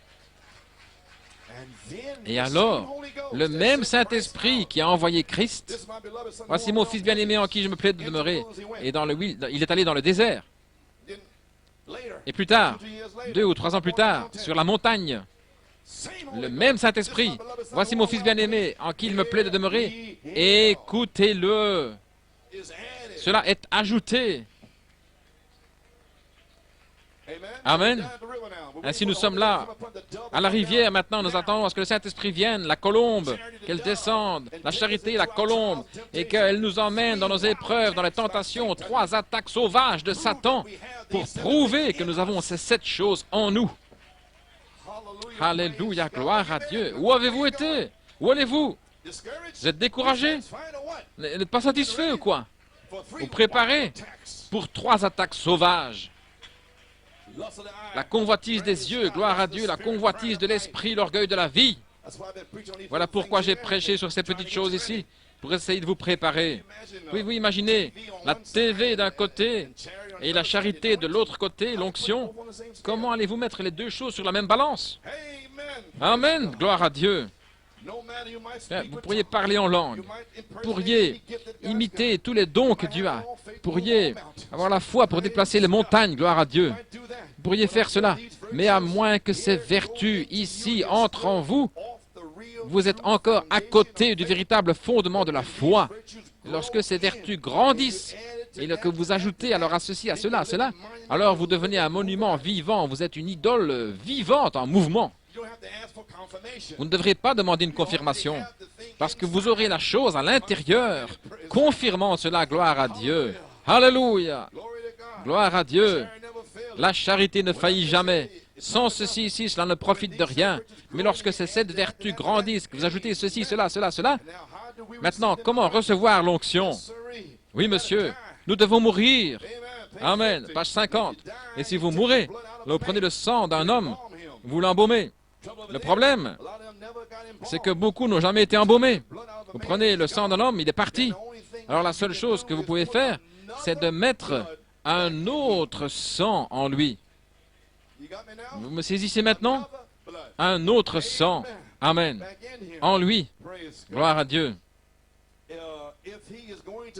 Et alors, le même Saint-Esprit qui a envoyé Christ, voici mon Fils bien-aimé en qui je me plais de demeurer, et il est allé dans le désert. Et plus tard, 2 ou 3 ans plus tard, sur la montagne, le même Saint-Esprit, voici mon Fils bien-aimé en qui il me plaît de demeurer, écoutez-le. Cela est ajouté. Amen. Ainsi nous sommes là, à la rivière maintenant, nous attendons à ce que le Saint-Esprit vienne, la colombe, qu'elle descende, la charité, la colombe, et qu'elle nous emmène dans nos épreuves, dans les tentations, 3 attaques sauvages de Satan, pour prouver que nous avons ces 7 choses en nous. Alléluia, gloire à Dieu. Où avez-vous été? Où allez-vous? Vous êtes découragé? Vous n'êtes pas satisfait ou quoi? Vous préparez pour 3 attaques sauvages. La convoitise des yeux, gloire à Dieu, la convoitise de l'esprit, l'orgueil de la vie. Voilà pourquoi j'ai prêché sur ces petites choses ici, pour essayer de vous préparer. Pouvez-vous imaginer la TV d'un côté et la charité de l'autre côté, l'onction? Comment allez-vous mettre les 2 choses sur la même balance? Amen, gloire à Dieu. Vous pourriez parler en langue, vous pourriez imiter tous les dons que Dieu a, vous pourriez avoir la foi pour déplacer les montagnes, gloire à Dieu. Vous pourriez faire cela, mais à moins que ces vertus ici entrent en vous, vous êtes encore à côté du véritable fondement de la foi. Lorsque ces vertus grandissent et que vous ajoutez alors à ceci, à cela, alors vous devenez un monument vivant, vous êtes une idole vivante en mouvement. Vous ne devrez pas demander une confirmation, parce que vous aurez la chose à l'intérieur, confirmant cela, gloire à Dieu. Alléluia, gloire à Dieu. La charité ne faillit jamais. Sans ceci ici, cela ne profite de rien. Mais lorsque ces 7 vertus grandissent, que vous ajoutez ceci, cela, maintenant, comment recevoir l'onction? Oui, monsieur, nous devons mourir. Amen. Page 50. Et si vous mourrez, là, vous prenez le sang d'un homme, vous l'embaumez. Le problème, c'est que beaucoup n'ont jamais été embaumés. Vous prenez le sang d'un homme, il est parti. Alors la seule chose que vous pouvez faire, c'est de mettre un autre sang en lui. Vous me saisissez maintenant? Un autre sang. Amen. En lui. Gloire à Dieu.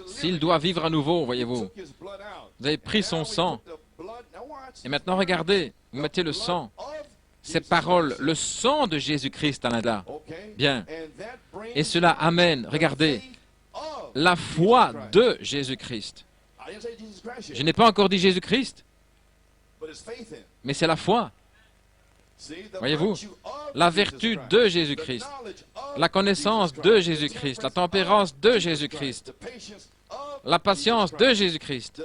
S'il doit vivre à nouveau, voyez-vous, vous avez pris son sang. Et maintenant, regardez, vous mettez le sang. Ces paroles, le sang de Jésus-Christ à l'intérieur. Bien. Et cela amène, regardez, la foi de Jésus-Christ. Je n'ai pas encore dit Jésus-Christ, mais c'est la foi. Voyez-vous, la vertu de Jésus-Christ, la connaissance de Jésus-Christ, la tempérance de Jésus-Christ, la patience de Jésus-Christ,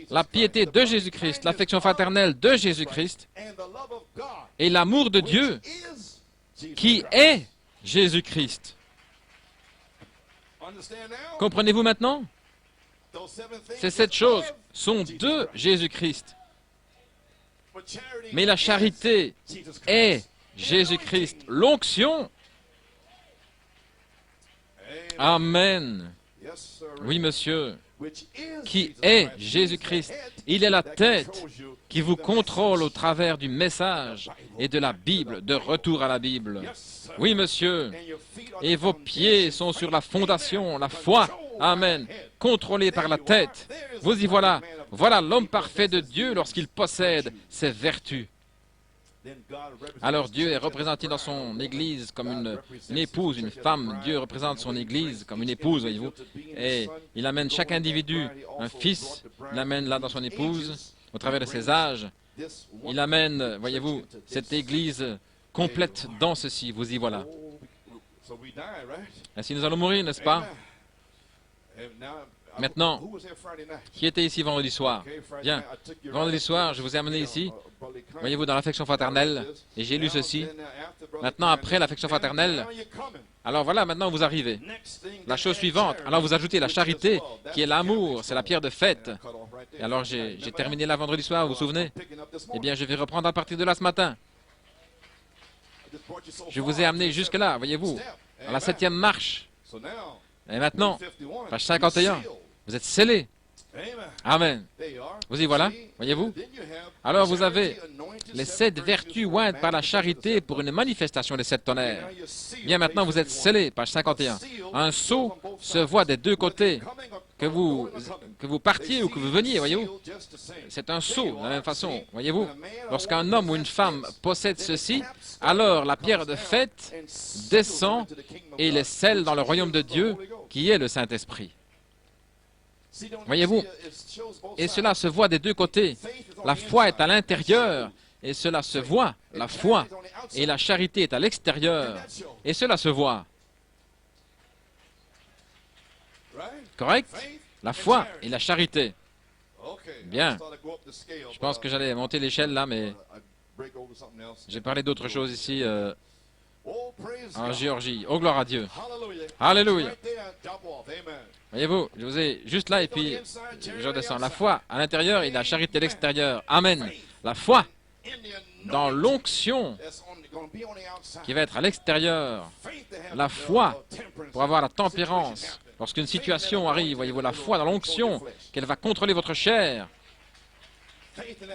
la piété de Jésus-Christ, l'affection fraternelle de Jésus-Christ et l'amour de Dieu qui est Jésus-Christ. Comprenez-vous maintenant? Ces 7 choses sont de Jésus-Christ. Mais la charité est Jésus-Christ. L'onction. Amen. Oui, monsieur. Qui est Jésus-Christ. Il est la tête qui vous contrôle au travers du message et de la Bible, de retour à la Bible. Oui, monsieur. Et vos pieds sont sur la fondation, la foi. Amen. Contrôlé par la tête. Vous y voilà. Voilà l'homme parfait de Dieu lorsqu'il possède ses vertus. Alors Dieu est représenté dans son Église comme une épouse, une femme. Dieu représente son Église comme une épouse, voyez-vous. Et il amène chaque individu, un fils, il l'amène là dans son épouse, au travers de ses âges. Il amène, voyez-vous, cette Église complète dans ceci. Vous y voilà. Ainsi nous allons mourir, n'est-ce pas? Maintenant, qui était ici vendredi soir? Bien, vendredi soir, je vous ai amené ici, voyez-vous, dans l'affection fraternelle, et j'ai lu ceci. Maintenant, après l'affection fraternelle, alors voilà, maintenant vous arrivez. La chose suivante, alors vous ajoutez la charité, qui est l'amour, c'est la pierre de fête. Et alors j'ai terminé là vendredi soir, vous vous souvenez? Eh bien, je vais reprendre à partir de là ce matin. Je vous ai amené jusque-là, voyez-vous, à la 7e marche. Et maintenant, page 51, vous êtes scellés. Amen. Vous y voilà, voyez-vous? Alors vous avez les 7 vertus ointes par la charité pour une manifestation des 7 tonnerres. Bien, maintenant vous êtes scellés, page 51. Un sceau se voit des deux côtés, que vous partiez ou que vous veniez, voyez-vous? C'est un sceau, de la même façon, voyez-vous? Lorsqu'un homme ou une femme possède ceci, alors la pierre de fête descend et les scelle dans le royaume de Dieu, qui est le Saint-Esprit. Voyez-vous? Et cela se voit des deux côtés. La foi est à l'intérieur, et cela se voit, la foi. Et la charité est à l'extérieur, et cela se voit. Correct? La foi et la charité. Bien. Je pense que j'allais monter l'échelle là, mais j'ai parlé d'autre chose ici en Géorgie. Oh, gloire à Dieu. Alléluia. Voyez-vous, je vous ai juste là et puis je redescends. La foi à l'intérieur et la charité à l'extérieur. Amen. La foi dans l'onction qui va être à l'extérieur. La foi pour avoir la tempérance. Lorsqu'une situation arrive, voyez-vous, la foi dans l'onction qu'elle va contrôler votre chair.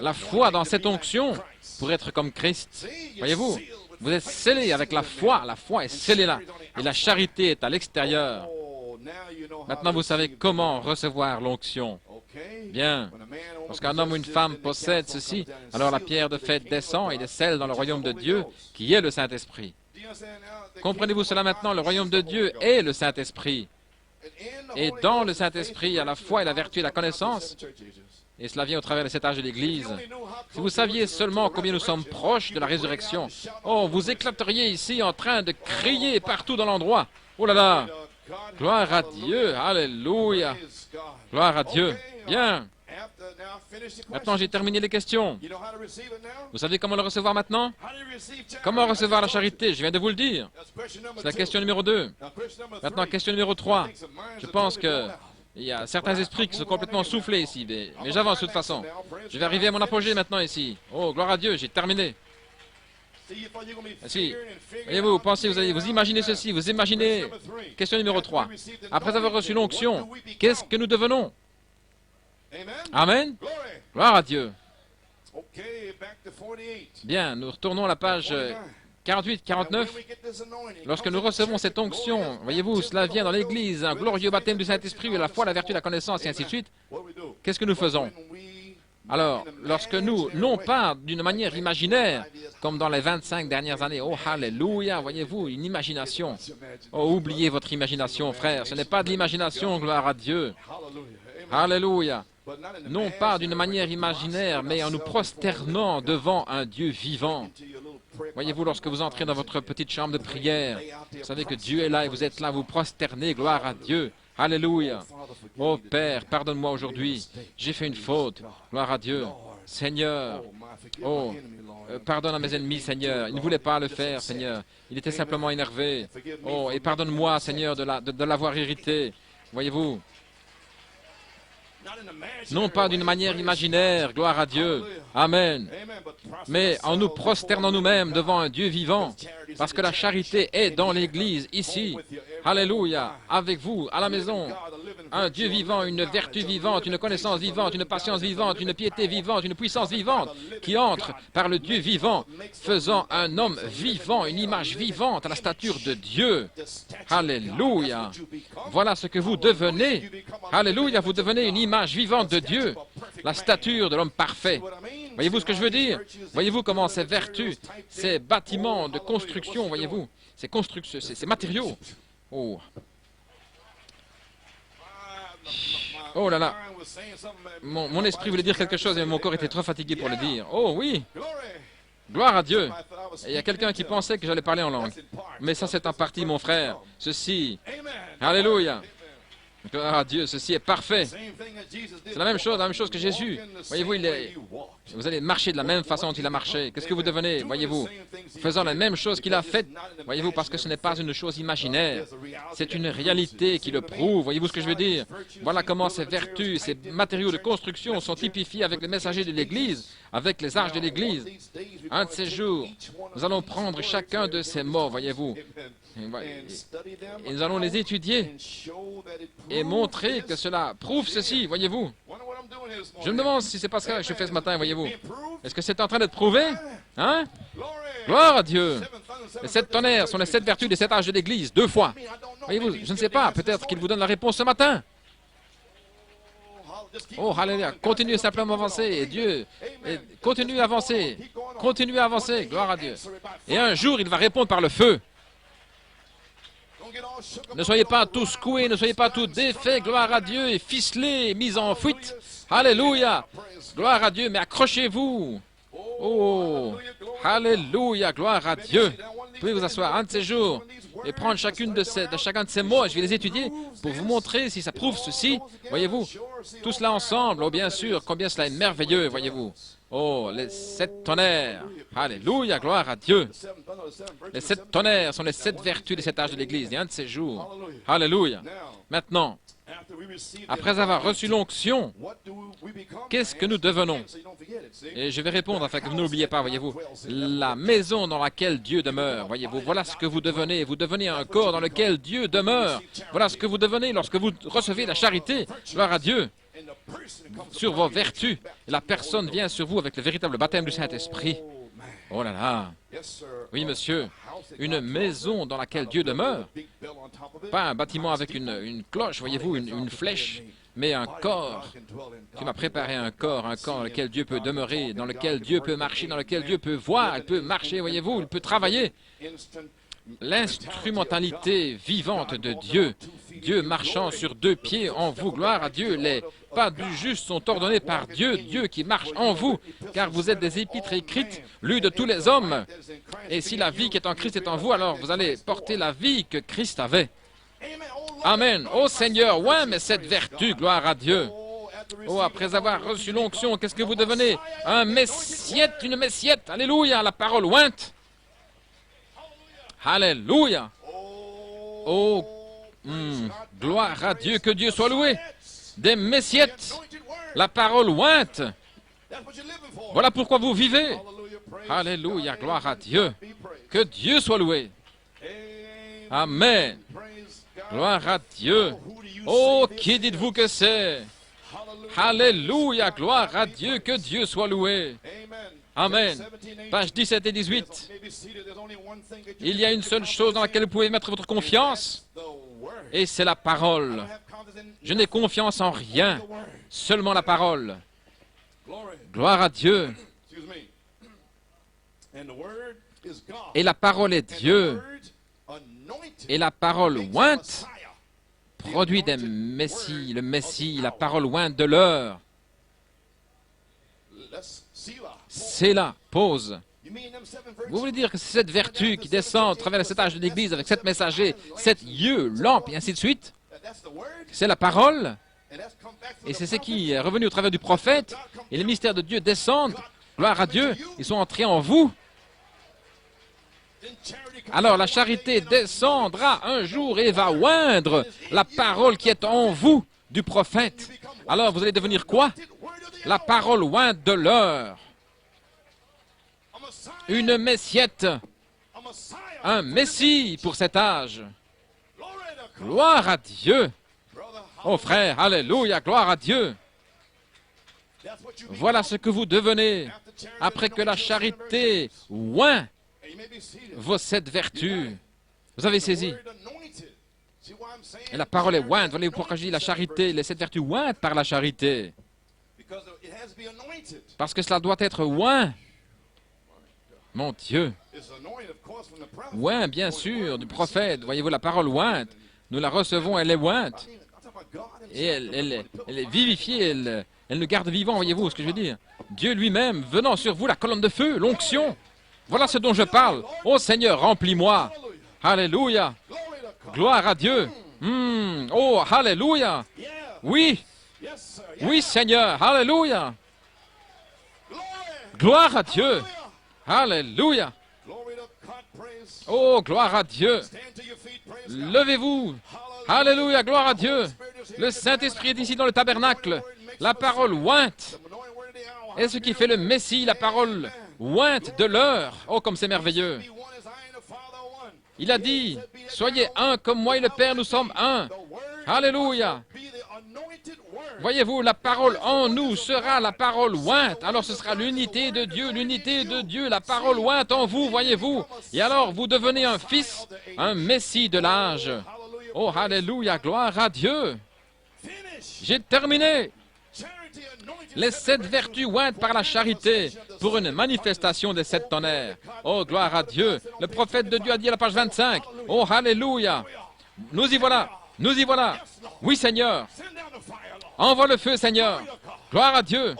La foi dans cette onction pour être comme Christ. Voyez-vous, vous êtes scellés avec la foi est scellée là. Et la charité est à l'extérieur. Maintenant, vous savez comment recevoir l'onction. Bien. Lorsqu'un homme ou une femme possède ceci, alors la pierre de fête descend et les scelle dans le royaume de Dieu, qui est le Saint-Esprit. Comprenez-vous cela maintenant? Le royaume de Dieu est le Saint-Esprit. Et dans le Saint-Esprit, il y a la foi et la vertu et la connaissance. Et cela vient au travers des 7 âges de l'Église. Si vous saviez seulement combien nous sommes proches de la résurrection, oh, vous éclateriez ici en train de crier partout dans l'endroit. Oh là là! Gloire à Dieu! Alléluia! Gloire à Dieu! Bien! Maintenant, j'ai terminé les questions. Vous savez comment le recevoir maintenant? Comment recevoir la charité? Je viens de vous le dire. C'est la question numéro 2. Maintenant, question numéro 3. Je pense que il y a certains esprits qui sont complètement soufflés ici, mais j'avance de toute façon. Je vais arriver à mon apogée maintenant ici. Oh, gloire à Dieu, j'ai terminé. Si, voyez-vous, vous pensez, vous imaginez ceci, vous imaginez. Question numéro 3. Après avoir reçu l'onction, qu'est-ce que nous devenons? Amen. Gloire à Dieu. Bien, nous retournons à la page 48, 49. Lorsque nous recevons cette onction, voyez-vous, cela vient dans l'Église, un glorieux baptême du Saint-Esprit, la foi, la vertu, la connaissance, et ainsi de suite. Qu'est-ce que nous faisons? Alors, lorsque nous, non pas d'une manière imaginaire, comme dans les 25 dernières années, oh, alléluia, voyez-vous, une imagination. Oh, oubliez votre imagination, frère, ce n'est pas de l'imagination, gloire à Dieu. Alléluia. Non pas d'une manière imaginaire, mais en nous prosternant devant un Dieu vivant. Voyez-vous, lorsque vous entrez dans votre petite chambre de prière, vous savez que Dieu est là et vous êtes là, vous prosternez, gloire à Dieu. Alléluia. Oh Père, pardonne-moi aujourd'hui. J'ai fait une faute. Gloire à Dieu. Seigneur. Oh, pardonne à mes ennemis, Seigneur. Ils ne voulaient pas le faire, Seigneur. Il était simplement énervé. Oh, et pardonne-moi, Seigneur, de l'avoir irrité. Voyez-vous. Non pas d'une manière imaginaire, gloire à Dieu, Amen, mais en nous prosternant nous-mêmes devant un Dieu vivant, parce que la charité est dans l'Église, ici, Alléluia, avec vous, à la maison, un Dieu vivant, une vertu vivante, une connaissance vivante, une patience vivante, une piété vivante, une puissance vivante, qui entre par le Dieu vivant, faisant un homme vivant, une image vivante à la stature de Dieu. Alléluia. Voilà ce que vous devenez. Alléluia, vous devenez une image vivante de Dieu, la stature de l'homme parfait. Voyez-vous ce que je veux dire? Voyez-vous comment ces vertus, ces bâtiments de construction, voyez-vous, ces matériaux. Oh. Oh là là. Mon esprit voulait dire quelque chose, mais mon corps était trop fatigué pour le dire. Oh oui. Gloire à Dieu. Et il y a quelqu'un qui pensait que j'allais parler en langue. Mais ça, c'est en partie, mon frère. Ceci. Alléluia. Gloire à Dieu, ceci est parfait. C'est la même chose que Jésus. Voyez-vous, vous allez marcher de la même façon qu'il a marché. Qu'est-ce que vous devenez, voyez-vous? Faisant la même chose qu'il a faite, voyez-vous, parce que ce n'est pas une chose imaginaire. C'est une réalité qui le prouve. Voyez-vous ce que je veux dire? Voilà comment ces vertus, ces matériaux de construction sont typifiés avec les messagers de l'Église, avec les âges de l'Église. Un de ces jours, nous allons prendre chacun de ces mots, voyez-vous. Et nous allons les étudier et montrer que cela prouve ceci, voyez-vous. Je me demande si c'est pas ce que je fais ce matin, voyez-vous. Est-ce que c'est en train d'être prouvé? Hein? Gloire à Dieu. Les 7 tonnerres sont les 7 vertus des 7 âges de l'Église, 2 fois. Voyez-vous, je ne sais pas, peut-être qu'il vous donne la réponse ce matin. Oh, alléluia. Continuez simplement à avancer, et Dieu, continuez à avancer. Continuez à avancer, gloire à Dieu. Et un jour, il va répondre par le feu. Ne soyez pas tous secoués, ne soyez pas tous défaits, gloire à Dieu, et ficelés, mis en fuite. Alléluia. Gloire à Dieu, mais accrochez-vous. Oh, alléluia, gloire à Dieu. Vous pouvez vous asseoir un de ces jours et prendre chacun de ces mots, je vais les étudier pour vous montrer si ça prouve ceci. Voyez-vous, tout cela ensemble, oh bien sûr, combien cela est merveilleux, voyez-vous. Oh, les 7 tonnerres. Alléluia, gloire à Dieu. Les 7 tonnerres sont les 7 vertus des 7 âges de l'Église, et un de ces jours. Alléluia. Maintenant, après avoir reçu l'onction, qu'est-ce que nous devenons? Et je vais répondre afin que vous n'oubliez pas, voyez-vous. La maison dans laquelle Dieu demeure, voyez-vous, voilà ce que vous devenez. Vous devenez un corps dans lequel Dieu demeure. Voilà ce que vous devenez lorsque vous recevez la charité. Gloire à Dieu. Sur vos vertus. La personne vient sur vous avec le véritable baptême du Saint-Esprit. Oh là là. Oui, monsieur. Une maison dans laquelle Dieu demeure. Pas un bâtiment avec une cloche, voyez-vous, une flèche, mais un corps. Qui m'a préparé un corps dans lequel Dieu peut demeurer, dans lequel Dieu peut marcher, dans lequel Dieu peut voir, il peut marcher, voyez-vous, il peut travailler. L'instrumentalité vivante de Dieu. Dieu marchant sur 2 pieds en vous, gloire à Dieu. Les pas du juste sont ordonnés par Dieu, Dieu qui marche en vous, car vous êtes des épîtres écrites, lues de tous les hommes. Et si la vie qui est en Christ est en vous, alors vous allez porter la vie que Christ avait. Amen. Ô Seigneur, ouais, mais cette vertu, gloire à Dieu. Oh, après avoir reçu l'onction, qu'est-ce que vous devenez? Un messiette, une messiette. Alléluia, la parole ointe. Alléluia. Oh, gloire à Dieu, que Dieu soit loué. Des messiettes, la parole ointe. Voilà pourquoi vous vivez. Alléluia, gloire à Dieu. Que Dieu soit loué. Amen. Gloire à Dieu. Oh, qui dites-vous que c'est? Alléluia, gloire à Dieu, que Dieu soit loué. Amen. Page 17 et 18. Il y a une seule chose dans laquelle vous pouvez mettre votre confiance, et c'est la parole. Je n'ai confiance en rien, seulement la parole. Gloire à Dieu. Et la parole est Dieu. Et la parole ointe produit des messies, le Messie, la parole ointe de l'heure. C'est là, pause. Vous voulez dire que c'est cette vertu qui descend à travers les 7 âges de l'Église avec 7 messagers, 7 yeux, lampes et ainsi de suite? C'est la parole. Et c'est ce qui est revenu au travers du prophète. Et les mystères de Dieu descendent. Gloire à Dieu. Ils sont entrés en vous. Alors la charité descendra un jour et va oindre la parole qui est en vous du prophète. Alors vous allez devenir quoi? La parole ointe de l'heure. Une messiette. Un messie pour cet âge. Gloire à Dieu. Oh frère, alléluia, gloire à Dieu. Voilà ce que vous devenez après que la charité oint vos 7 vertus. Vous avez saisi? Et la parole est ointe. Voyez-vous pourquoi je dis la charité, les 7 vertus ointes par la charité? Parce que cela doit être oint. Mon Dieu. Oint, bien sûr, du prophète. Voyez-vous, la parole ointe. Nous la recevons, elle est ointe. Et elle est vivifiée, elle nous garde vivants, voyez-vous ce que je veux dire? Dieu lui-même venant sur vous, la colonne de feu, l'onction. Voilà ce dont je parle. Oh Seigneur, remplis-moi. Alléluia. Gloire à Dieu. Oh, alléluia. Oui. Oui, Seigneur. Alléluia. Gloire à Dieu. Alléluia. Oh, gloire à Dieu. Levez-vous. Alléluia, gloire à Dieu. Le Saint-Esprit est ici dans le tabernacle. La parole ointe. Et ce qui fait le Messie, la parole ointe de l'heure. Oh, comme c'est merveilleux. Il a dit, soyez un comme moi et le Père, nous sommes un. Alléluia. Voyez-vous, la parole en nous sera la parole ointe. Alors ce sera l'unité de Dieu, la parole ointe en vous, voyez-vous. Et alors vous devenez un fils, un messie de l'âge. Oh, alléluia, gloire à Dieu. J'ai terminé. Les 7 vertus ointes par la charité pour une manifestation des 7 tonnerres. Oh, gloire à Dieu. Le prophète de Dieu a dit à la page 25. Oh, alléluia. Nous y voilà. Nous y voilà. Oui, Seigneur. Envoie le feu, Seigneur. Gloire à Dieu.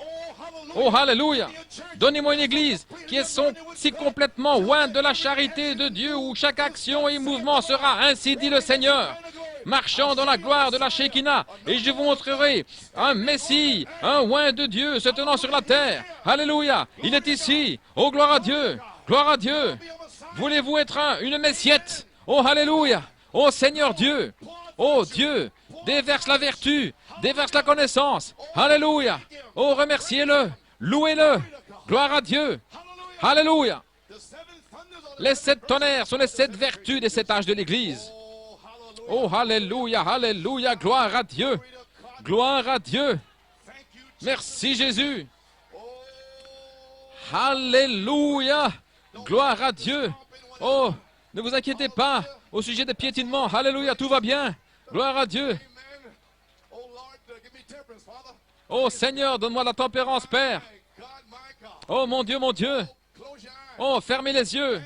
Oh, alléluia. Donnez-moi une église qui est si complètement ointe de la charité de Dieu où chaque action et mouvement sera, ainsi dit le Seigneur, marchant dans la gloire de la Shekinah, et je vous montrerai un Messie, un oint de Dieu se tenant sur la terre. Alléluia. Il est ici. Oh, gloire à Dieu. Gloire à Dieu. Voulez-vous être une Messiette? Oh, alléluia. Oh, Seigneur Dieu. Oh, Dieu. Déverse la vertu. Déverse la connaissance. Alléluia. Oh, remerciez-le. Louez-le. Gloire à Dieu. Alléluia. Les 7 tonnerres sont les 7 vertus des 7 âges de l'Église. Oh, alléluia, alléluia, gloire à Dieu. Gloire à Dieu. Merci Jésus. Alléluia. Gloire à Dieu. Oh, ne vous inquiétez pas au sujet des piétinements. Alléluia, tout va bien. Gloire à Dieu. Oh Seigneur, donne-moi la tempérance, Père. Oh mon Dieu, mon Dieu. Oh, fermez les yeux.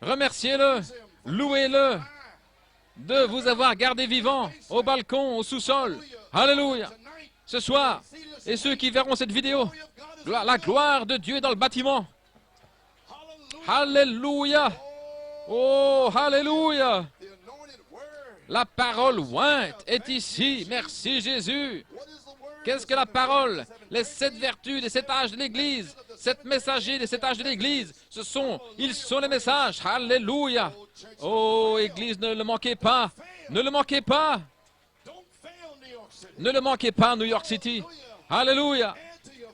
Remerciez-le. Louez-le de vous avoir gardé vivant au balcon, au sous-sol. Alléluia. Ce soir, et ceux qui verront cette vidéo, la gloire de Dieu est dans le bâtiment. Alléluia. Oh, alléluia. La parole ointe est ici. Merci Jésus. Qu'est-ce que la parole? Les 7 vertus des 7 âges de l'Église, 7 messagers des 7 âges de l'Église, ils sont les messages. Alléluia. Oh, Église, ne le manquez pas. Ne le manquez pas. Ne le manquez pas, New York City. Alléluia.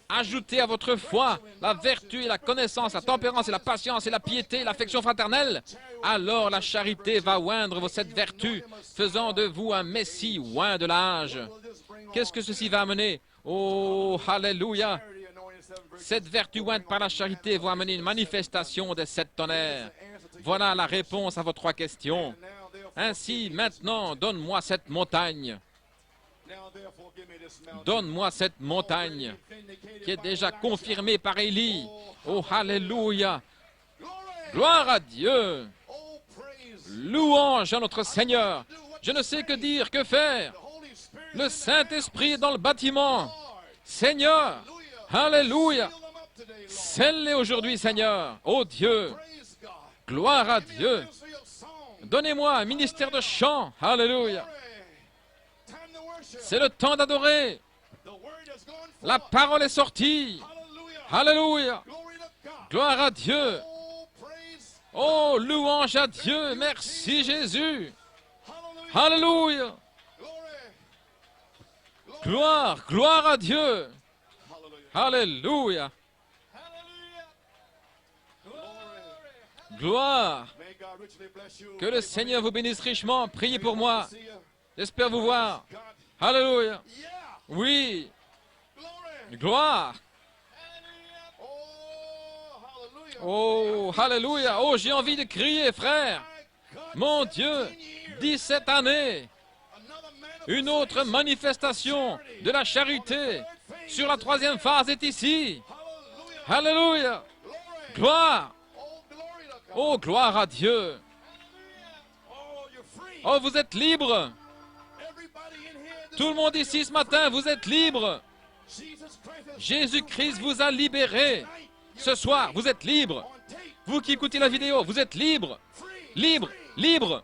Ajoutez à votre foi la vertu et la connaissance, la tempérance et la patience et la piété et l'affection fraternelle. Alors la charité va oindre vos 7 vertus, faisant de vous un Messie oint de l'âge. Qu'est-ce que ceci va amener? Oh, alléluia. Cette vertu ointe par la charité va amener une manifestation des 7 tonnerres. Voilà la réponse à vos 3 questions. Ainsi, maintenant, donne-moi cette montagne. Donne-moi cette montagne qui est déjà confirmée par Élie. Oh, alléluia. Gloire à Dieu. Louange à notre Seigneur. Je ne sais que dire, que faire. Le Saint-Esprit est dans le bâtiment. Seigneur, alléluia. Scelle-les aujourd'hui, Seigneur. Oh Dieu, gloire à Dieu. Donnez-moi un ministère de chant. Alléluia. C'est le temps d'adorer. La parole est sortie. Alléluia. Gloire à Dieu. Oh, louange à Dieu. Merci Jésus. Alléluia. Gloire, gloire à Dieu. Alléluia. Gloire. Que le Seigneur vous bénisse richement. Priez pour moi. J'espère vous voir. Alléluia. Oui. Gloire. Oh, alléluia. Oh, j'ai envie de crier, frère. Mon Dieu, 17 années. Une autre manifestation de la charité sur la 3e phase est ici. Alléluia. Gloire. Oh, gloire à Dieu. Oh, vous êtes libre. Tout le monde ici ce matin, vous êtes libre. Jésus-Christ vous a libéré. Ce soir, vous êtes libre. Vous qui écoutez la vidéo, vous êtes libre. Libre, libre.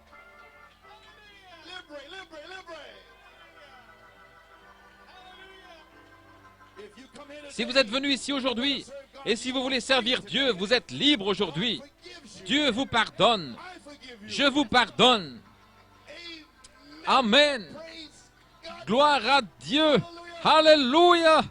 Si vous êtes venu ici aujourd'hui, et si vous voulez servir Dieu, vous êtes libre aujourd'hui. Dieu vous pardonne. Je vous pardonne. Amen. Gloire à Dieu. Alléluia.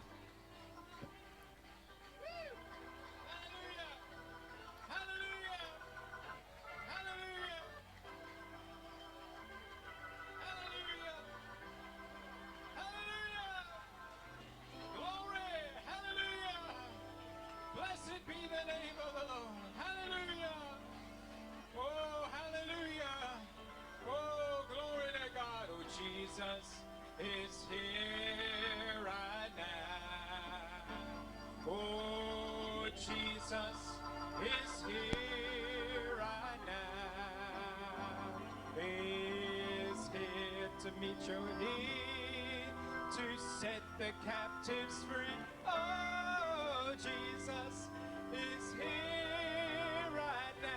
meet your need, to set the captives free. Oh, Jesus is here right now.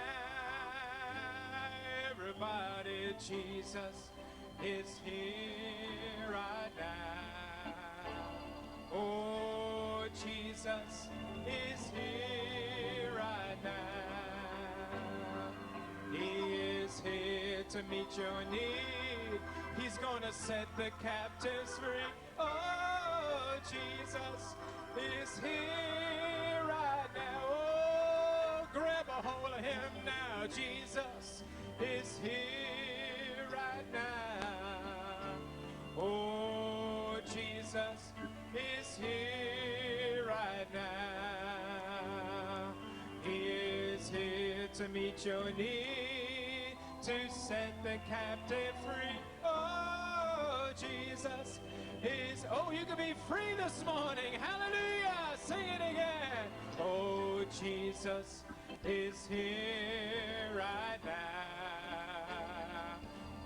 Everybody, Jesus is here right now. Oh, Jesus is here right now. He is here to meet your need. He's gonna set the captives free. Oh, Jesus is here right now. Oh, grab a hold of him now. Jesus is here right now. Oh, Jesus is here right now. He is here to meet your need, to set the captive free. Oh, Jesus is, oh, you can be free this morning. Hallelujah. Sing it again. Oh, Jesus is here right now.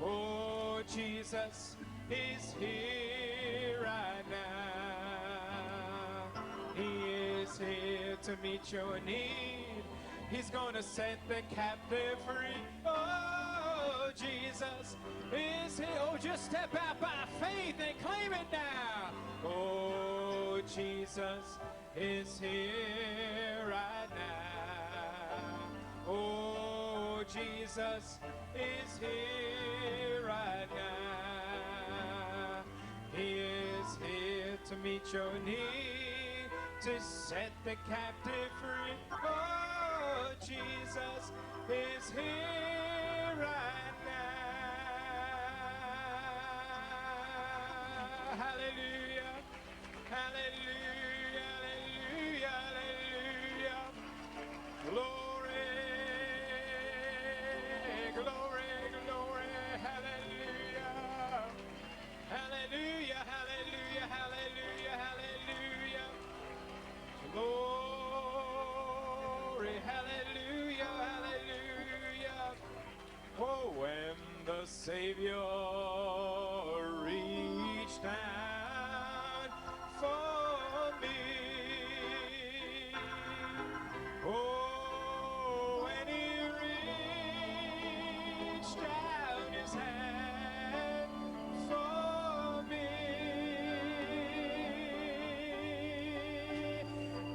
Oh, Jesus is here right now. He is here to meet your need. He's gonna set the captive free. Oh, Jesus is here. Oh, just step out by faith and claim it now. Oh, Jesus is here right now. Oh, Jesus is here right now. He is here to meet your need, to set the captive free. Oh, Jesus is here right now. Hallelujah, hallelujah, hallelujah, hallelujah. Glory, glory, glory, hallelujah. Hallelujah, hallelujah, hallelujah, hallelujah. Glory, hallelujah, hallelujah. Oh, when the Savior reached down for me. Oh, when he reached down his hand for me,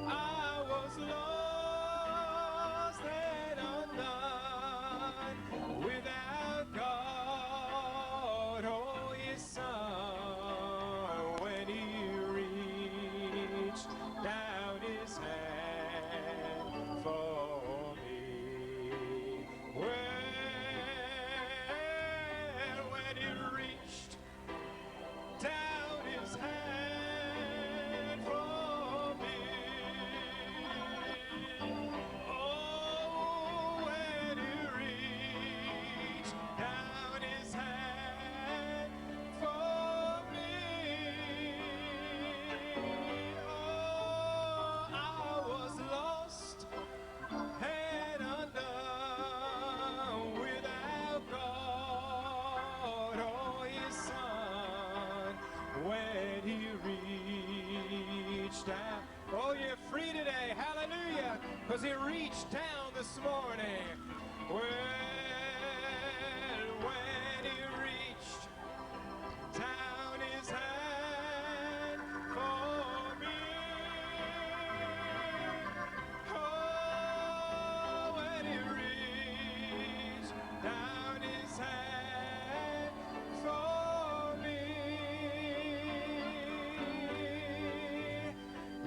I was lost and undone, without God or his Son. When he reached down his hand for me. Well, when he reached down his hand for me. Oh, when he reached down his hand for me. Oh, I was lost and undone, without God or his Son. When he reached down. Oh, you're free today. Hallelujah. Because he reached down this morning. Well, when he reached down his hand for me. Oh, when he reached down his hand for me.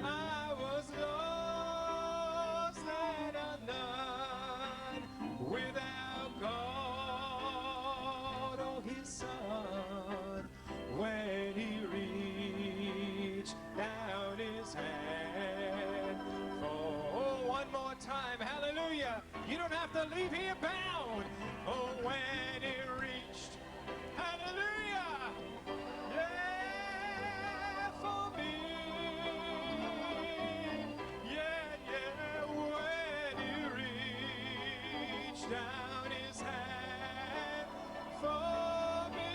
I was lost and undone, without God or his Son. When he reached down his hand for, oh, one more time, hallelujah. You don't have to leave here bound. Oh, when he reached, hallelujah, yeah, for me. Yeah, yeah, when he reached down his hand for me.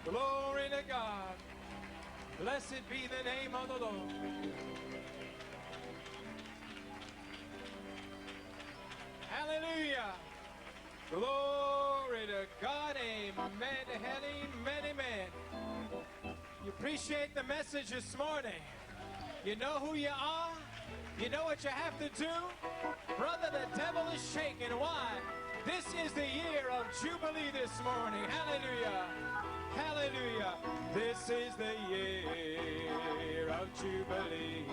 Glory to God. Blessed be the name of the Lord. Hallelujah. Glory to God. Amen. Amen. Amen. You appreciate the message this morning. You know who you are. You know what you have to do. Brother, the devil is shaking. Why? This is the year of Jubilee this morning. Hallelujah. Hallelujah. This is the year of Jubilee.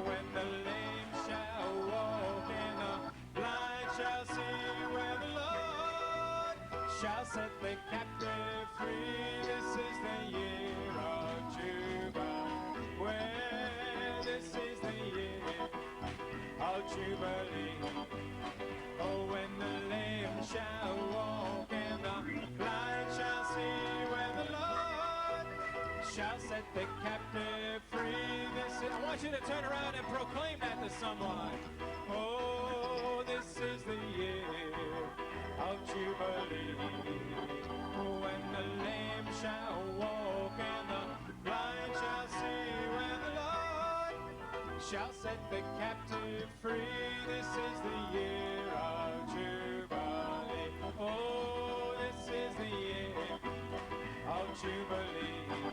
When the lame shall walk and the blind shall see, when the Lord shall set the captive free. This is the year of Jubilee. Well, this is the year of Jubilee. Oh, when the lame shall walk and the blind shall see, when the Lord shall set the captive free. This is, I want you to turn around and proclaim that to someone. Oh, this is the year of Jubilee. When the lame shall walk and the blind shall see, when the Lord shall set the captive free. This is the year of Jubilee. Oh, this is the year of Jubilee.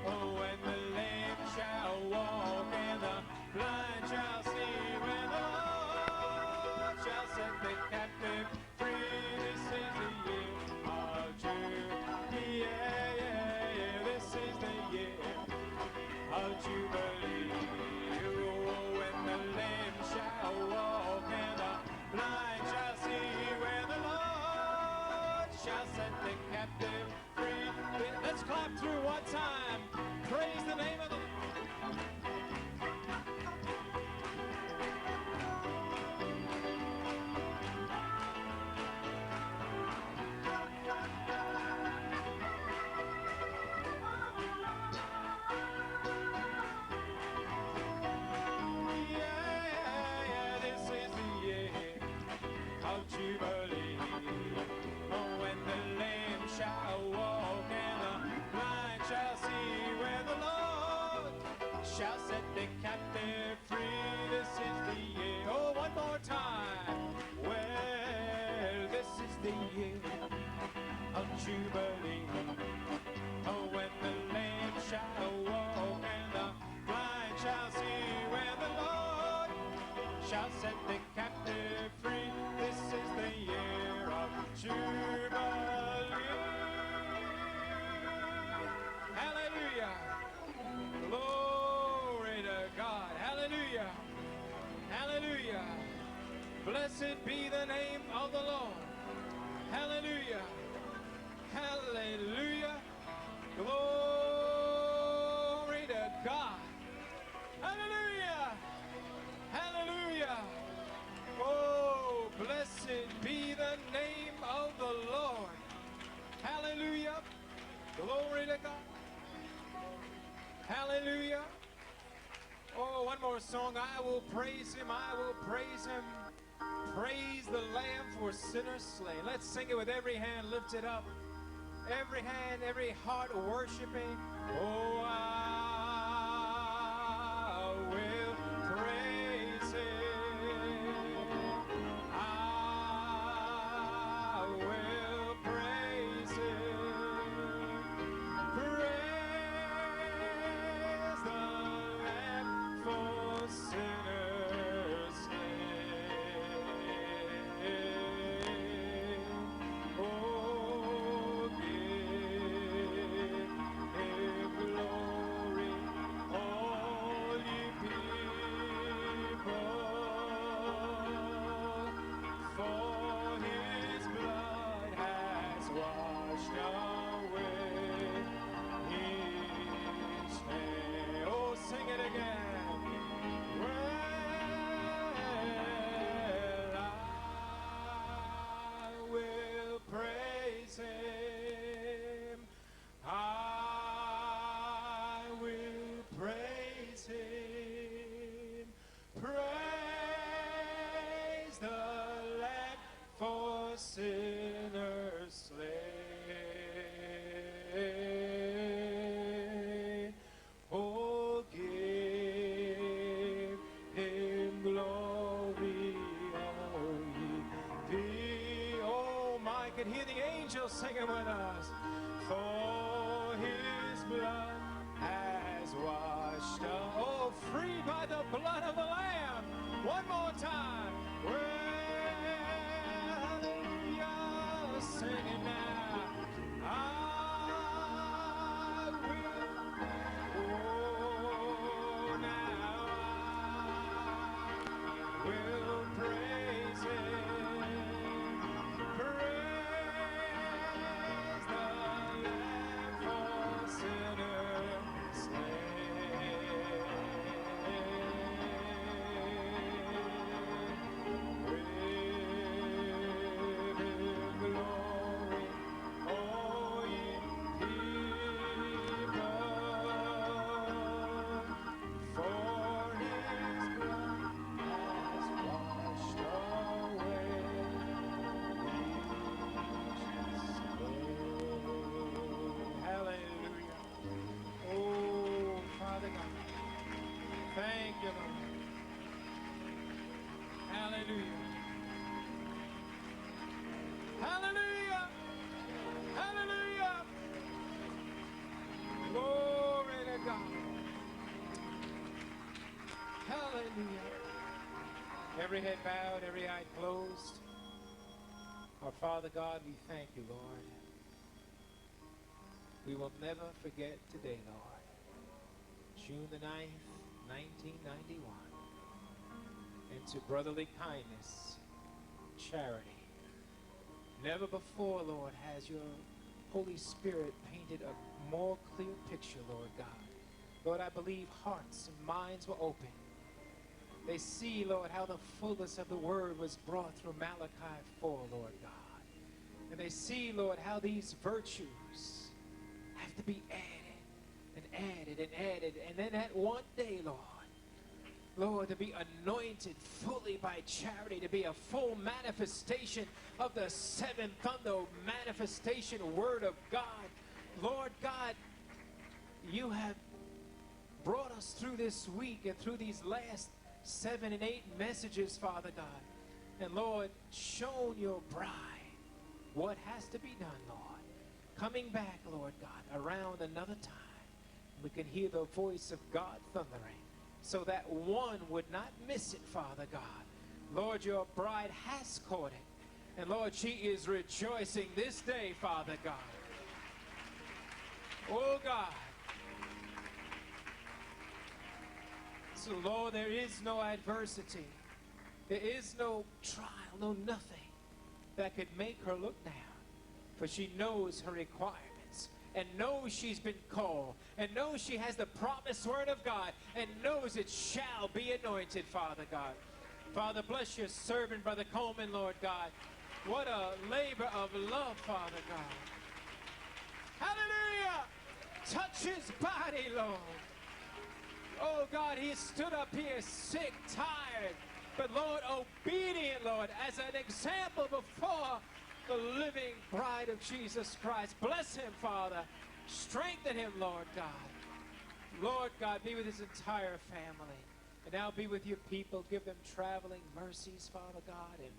Oh, when the lame shall walk and the blind shall see, when the Lord shall set the captive free. This is the year of Jubilee. Yeah, yeah, yeah. This is the year of Jubilee. Oh, when the lame shall walk and the blind shall see, when the Lord shall set the captive free. Let's clap through one time. Praise the name of the Lord. Yeah, this is the year of Jubilee. Oh, when the lame shall walk and the blind shall see, where the Lord shall set the captive free. This is the year. Oh, one more time. Well, this is the year of Jubilee. Oh, when the lame shall walk and the blind shall see, where the Lord shall set the captive free. This is the year of Jubilee. Hallelujah. Glory to God. Hallelujah. Hallelujah. Blessed be the name of the Lord. Hallelujah. Hallelujah. Glory to God. Hallelujah. Hallelujah. Oh, blessed be the name of the Lord. Hallelujah. Glory to God. Hallelujah. Oh, one more song. I will praise him. I will praise him. Praise the Lamb for sinners slain. Let's sing it with every hand lifted up. Every hand, every heart worshiping. Oh, I will praise him. I will praise him. Praise the Lamb for sinners slain. Oh, give glory. sing it with us. For his blood has washed us. Oh, free by the blood of the Lamb. One more time. Hallelujah. Sing it now. I will. Oh, now I will praise him. Praise the Lamb for sinners glory, all ye people, for his blood has washed away hallelujah. Oh, Father God, thank you, Lord. Hallelujah. Hallelujah. Hallelujah. Glory to God. Hallelujah. Every head bowed, every eye closed. Our Father God, we thank you, Lord. We will never forget today, Lord. June the 9th, 1991. And to brotherly kindness, charity. Never before, Lord, has your Holy Spirit painted a more clear picture, Lord God. Lord, I believe hearts and minds were open. They see, Lord, how the fullness of the word was brought through Malachi 4, Lord God. And they see, Lord, how these virtues have to be added and added and added. And then at one day, Lord, to be anointed fully by charity, to be a full manifestation of the seventh thunder manifestation word of God. Lord God, you have brought us through this week and through these last 7 and 8 messages, Father God. And Lord, shown your bride what has to be done, Lord. Coming back, Lord God, around another time, we can hear the voice of God thundering, so that one would not miss it, Father God. Lord, your bride has caught it. And Lord, she is rejoicing this day, Father God. Oh God. So Lord, there is no adversity. There is no trial, no nothing that could make her look down. For she knows her requirements, and knows she's been called, and knows she has the promised word of God, and knows it shall be anointed, Father God. Father, bless your servant, Brother Coleman, Lord God. What a labor of love, Father God. Hallelujah! Touch his body, Lord. Oh God, he stood up here sick, tired, but Lord, obedient, Lord, as an example before the living bride of Jesus Christ. Bless him, Father. Strengthen him, Lord God. Lord God, be with his entire family. And now be with your people. Give them traveling mercies, Father God. And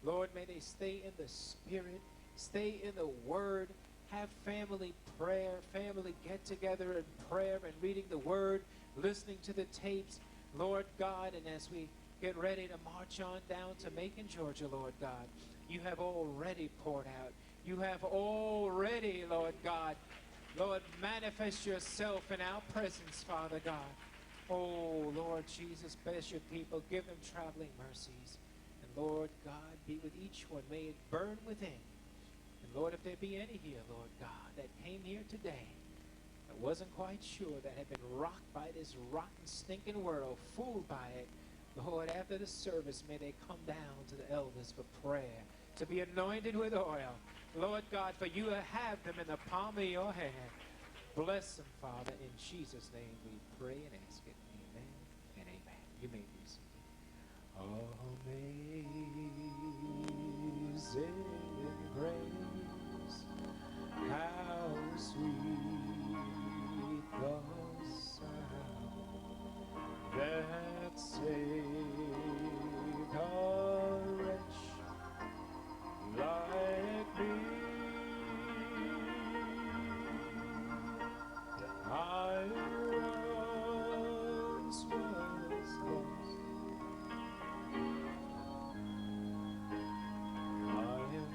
Lord, may they stay in the Spirit, stay in the Word, have family prayer, family get together in prayer and reading the Word, listening to the tapes, Lord God. And as we get ready to march on down to Macon, Georgia, Lord God, you have already poured out. You have already, Lord God, Lord, manifest yourself in our presence, Father God. Oh, Lord Jesus, bless your people. Give them traveling mercies. And Lord God, be with each one. May it burn within. And Lord, if there be any here, Lord God, that came here today, that wasn't quite sure, that had been rocked by this rotten, stinking world, fooled by it, Lord, after the service, may they come down to the elders for prayer, to be anointed with oil. Lord God, for you have them in the palm of your hand. Bless them, Father. In Jesus' name we pray and ask it. Amen and amen. You may be seated. Amazing grace.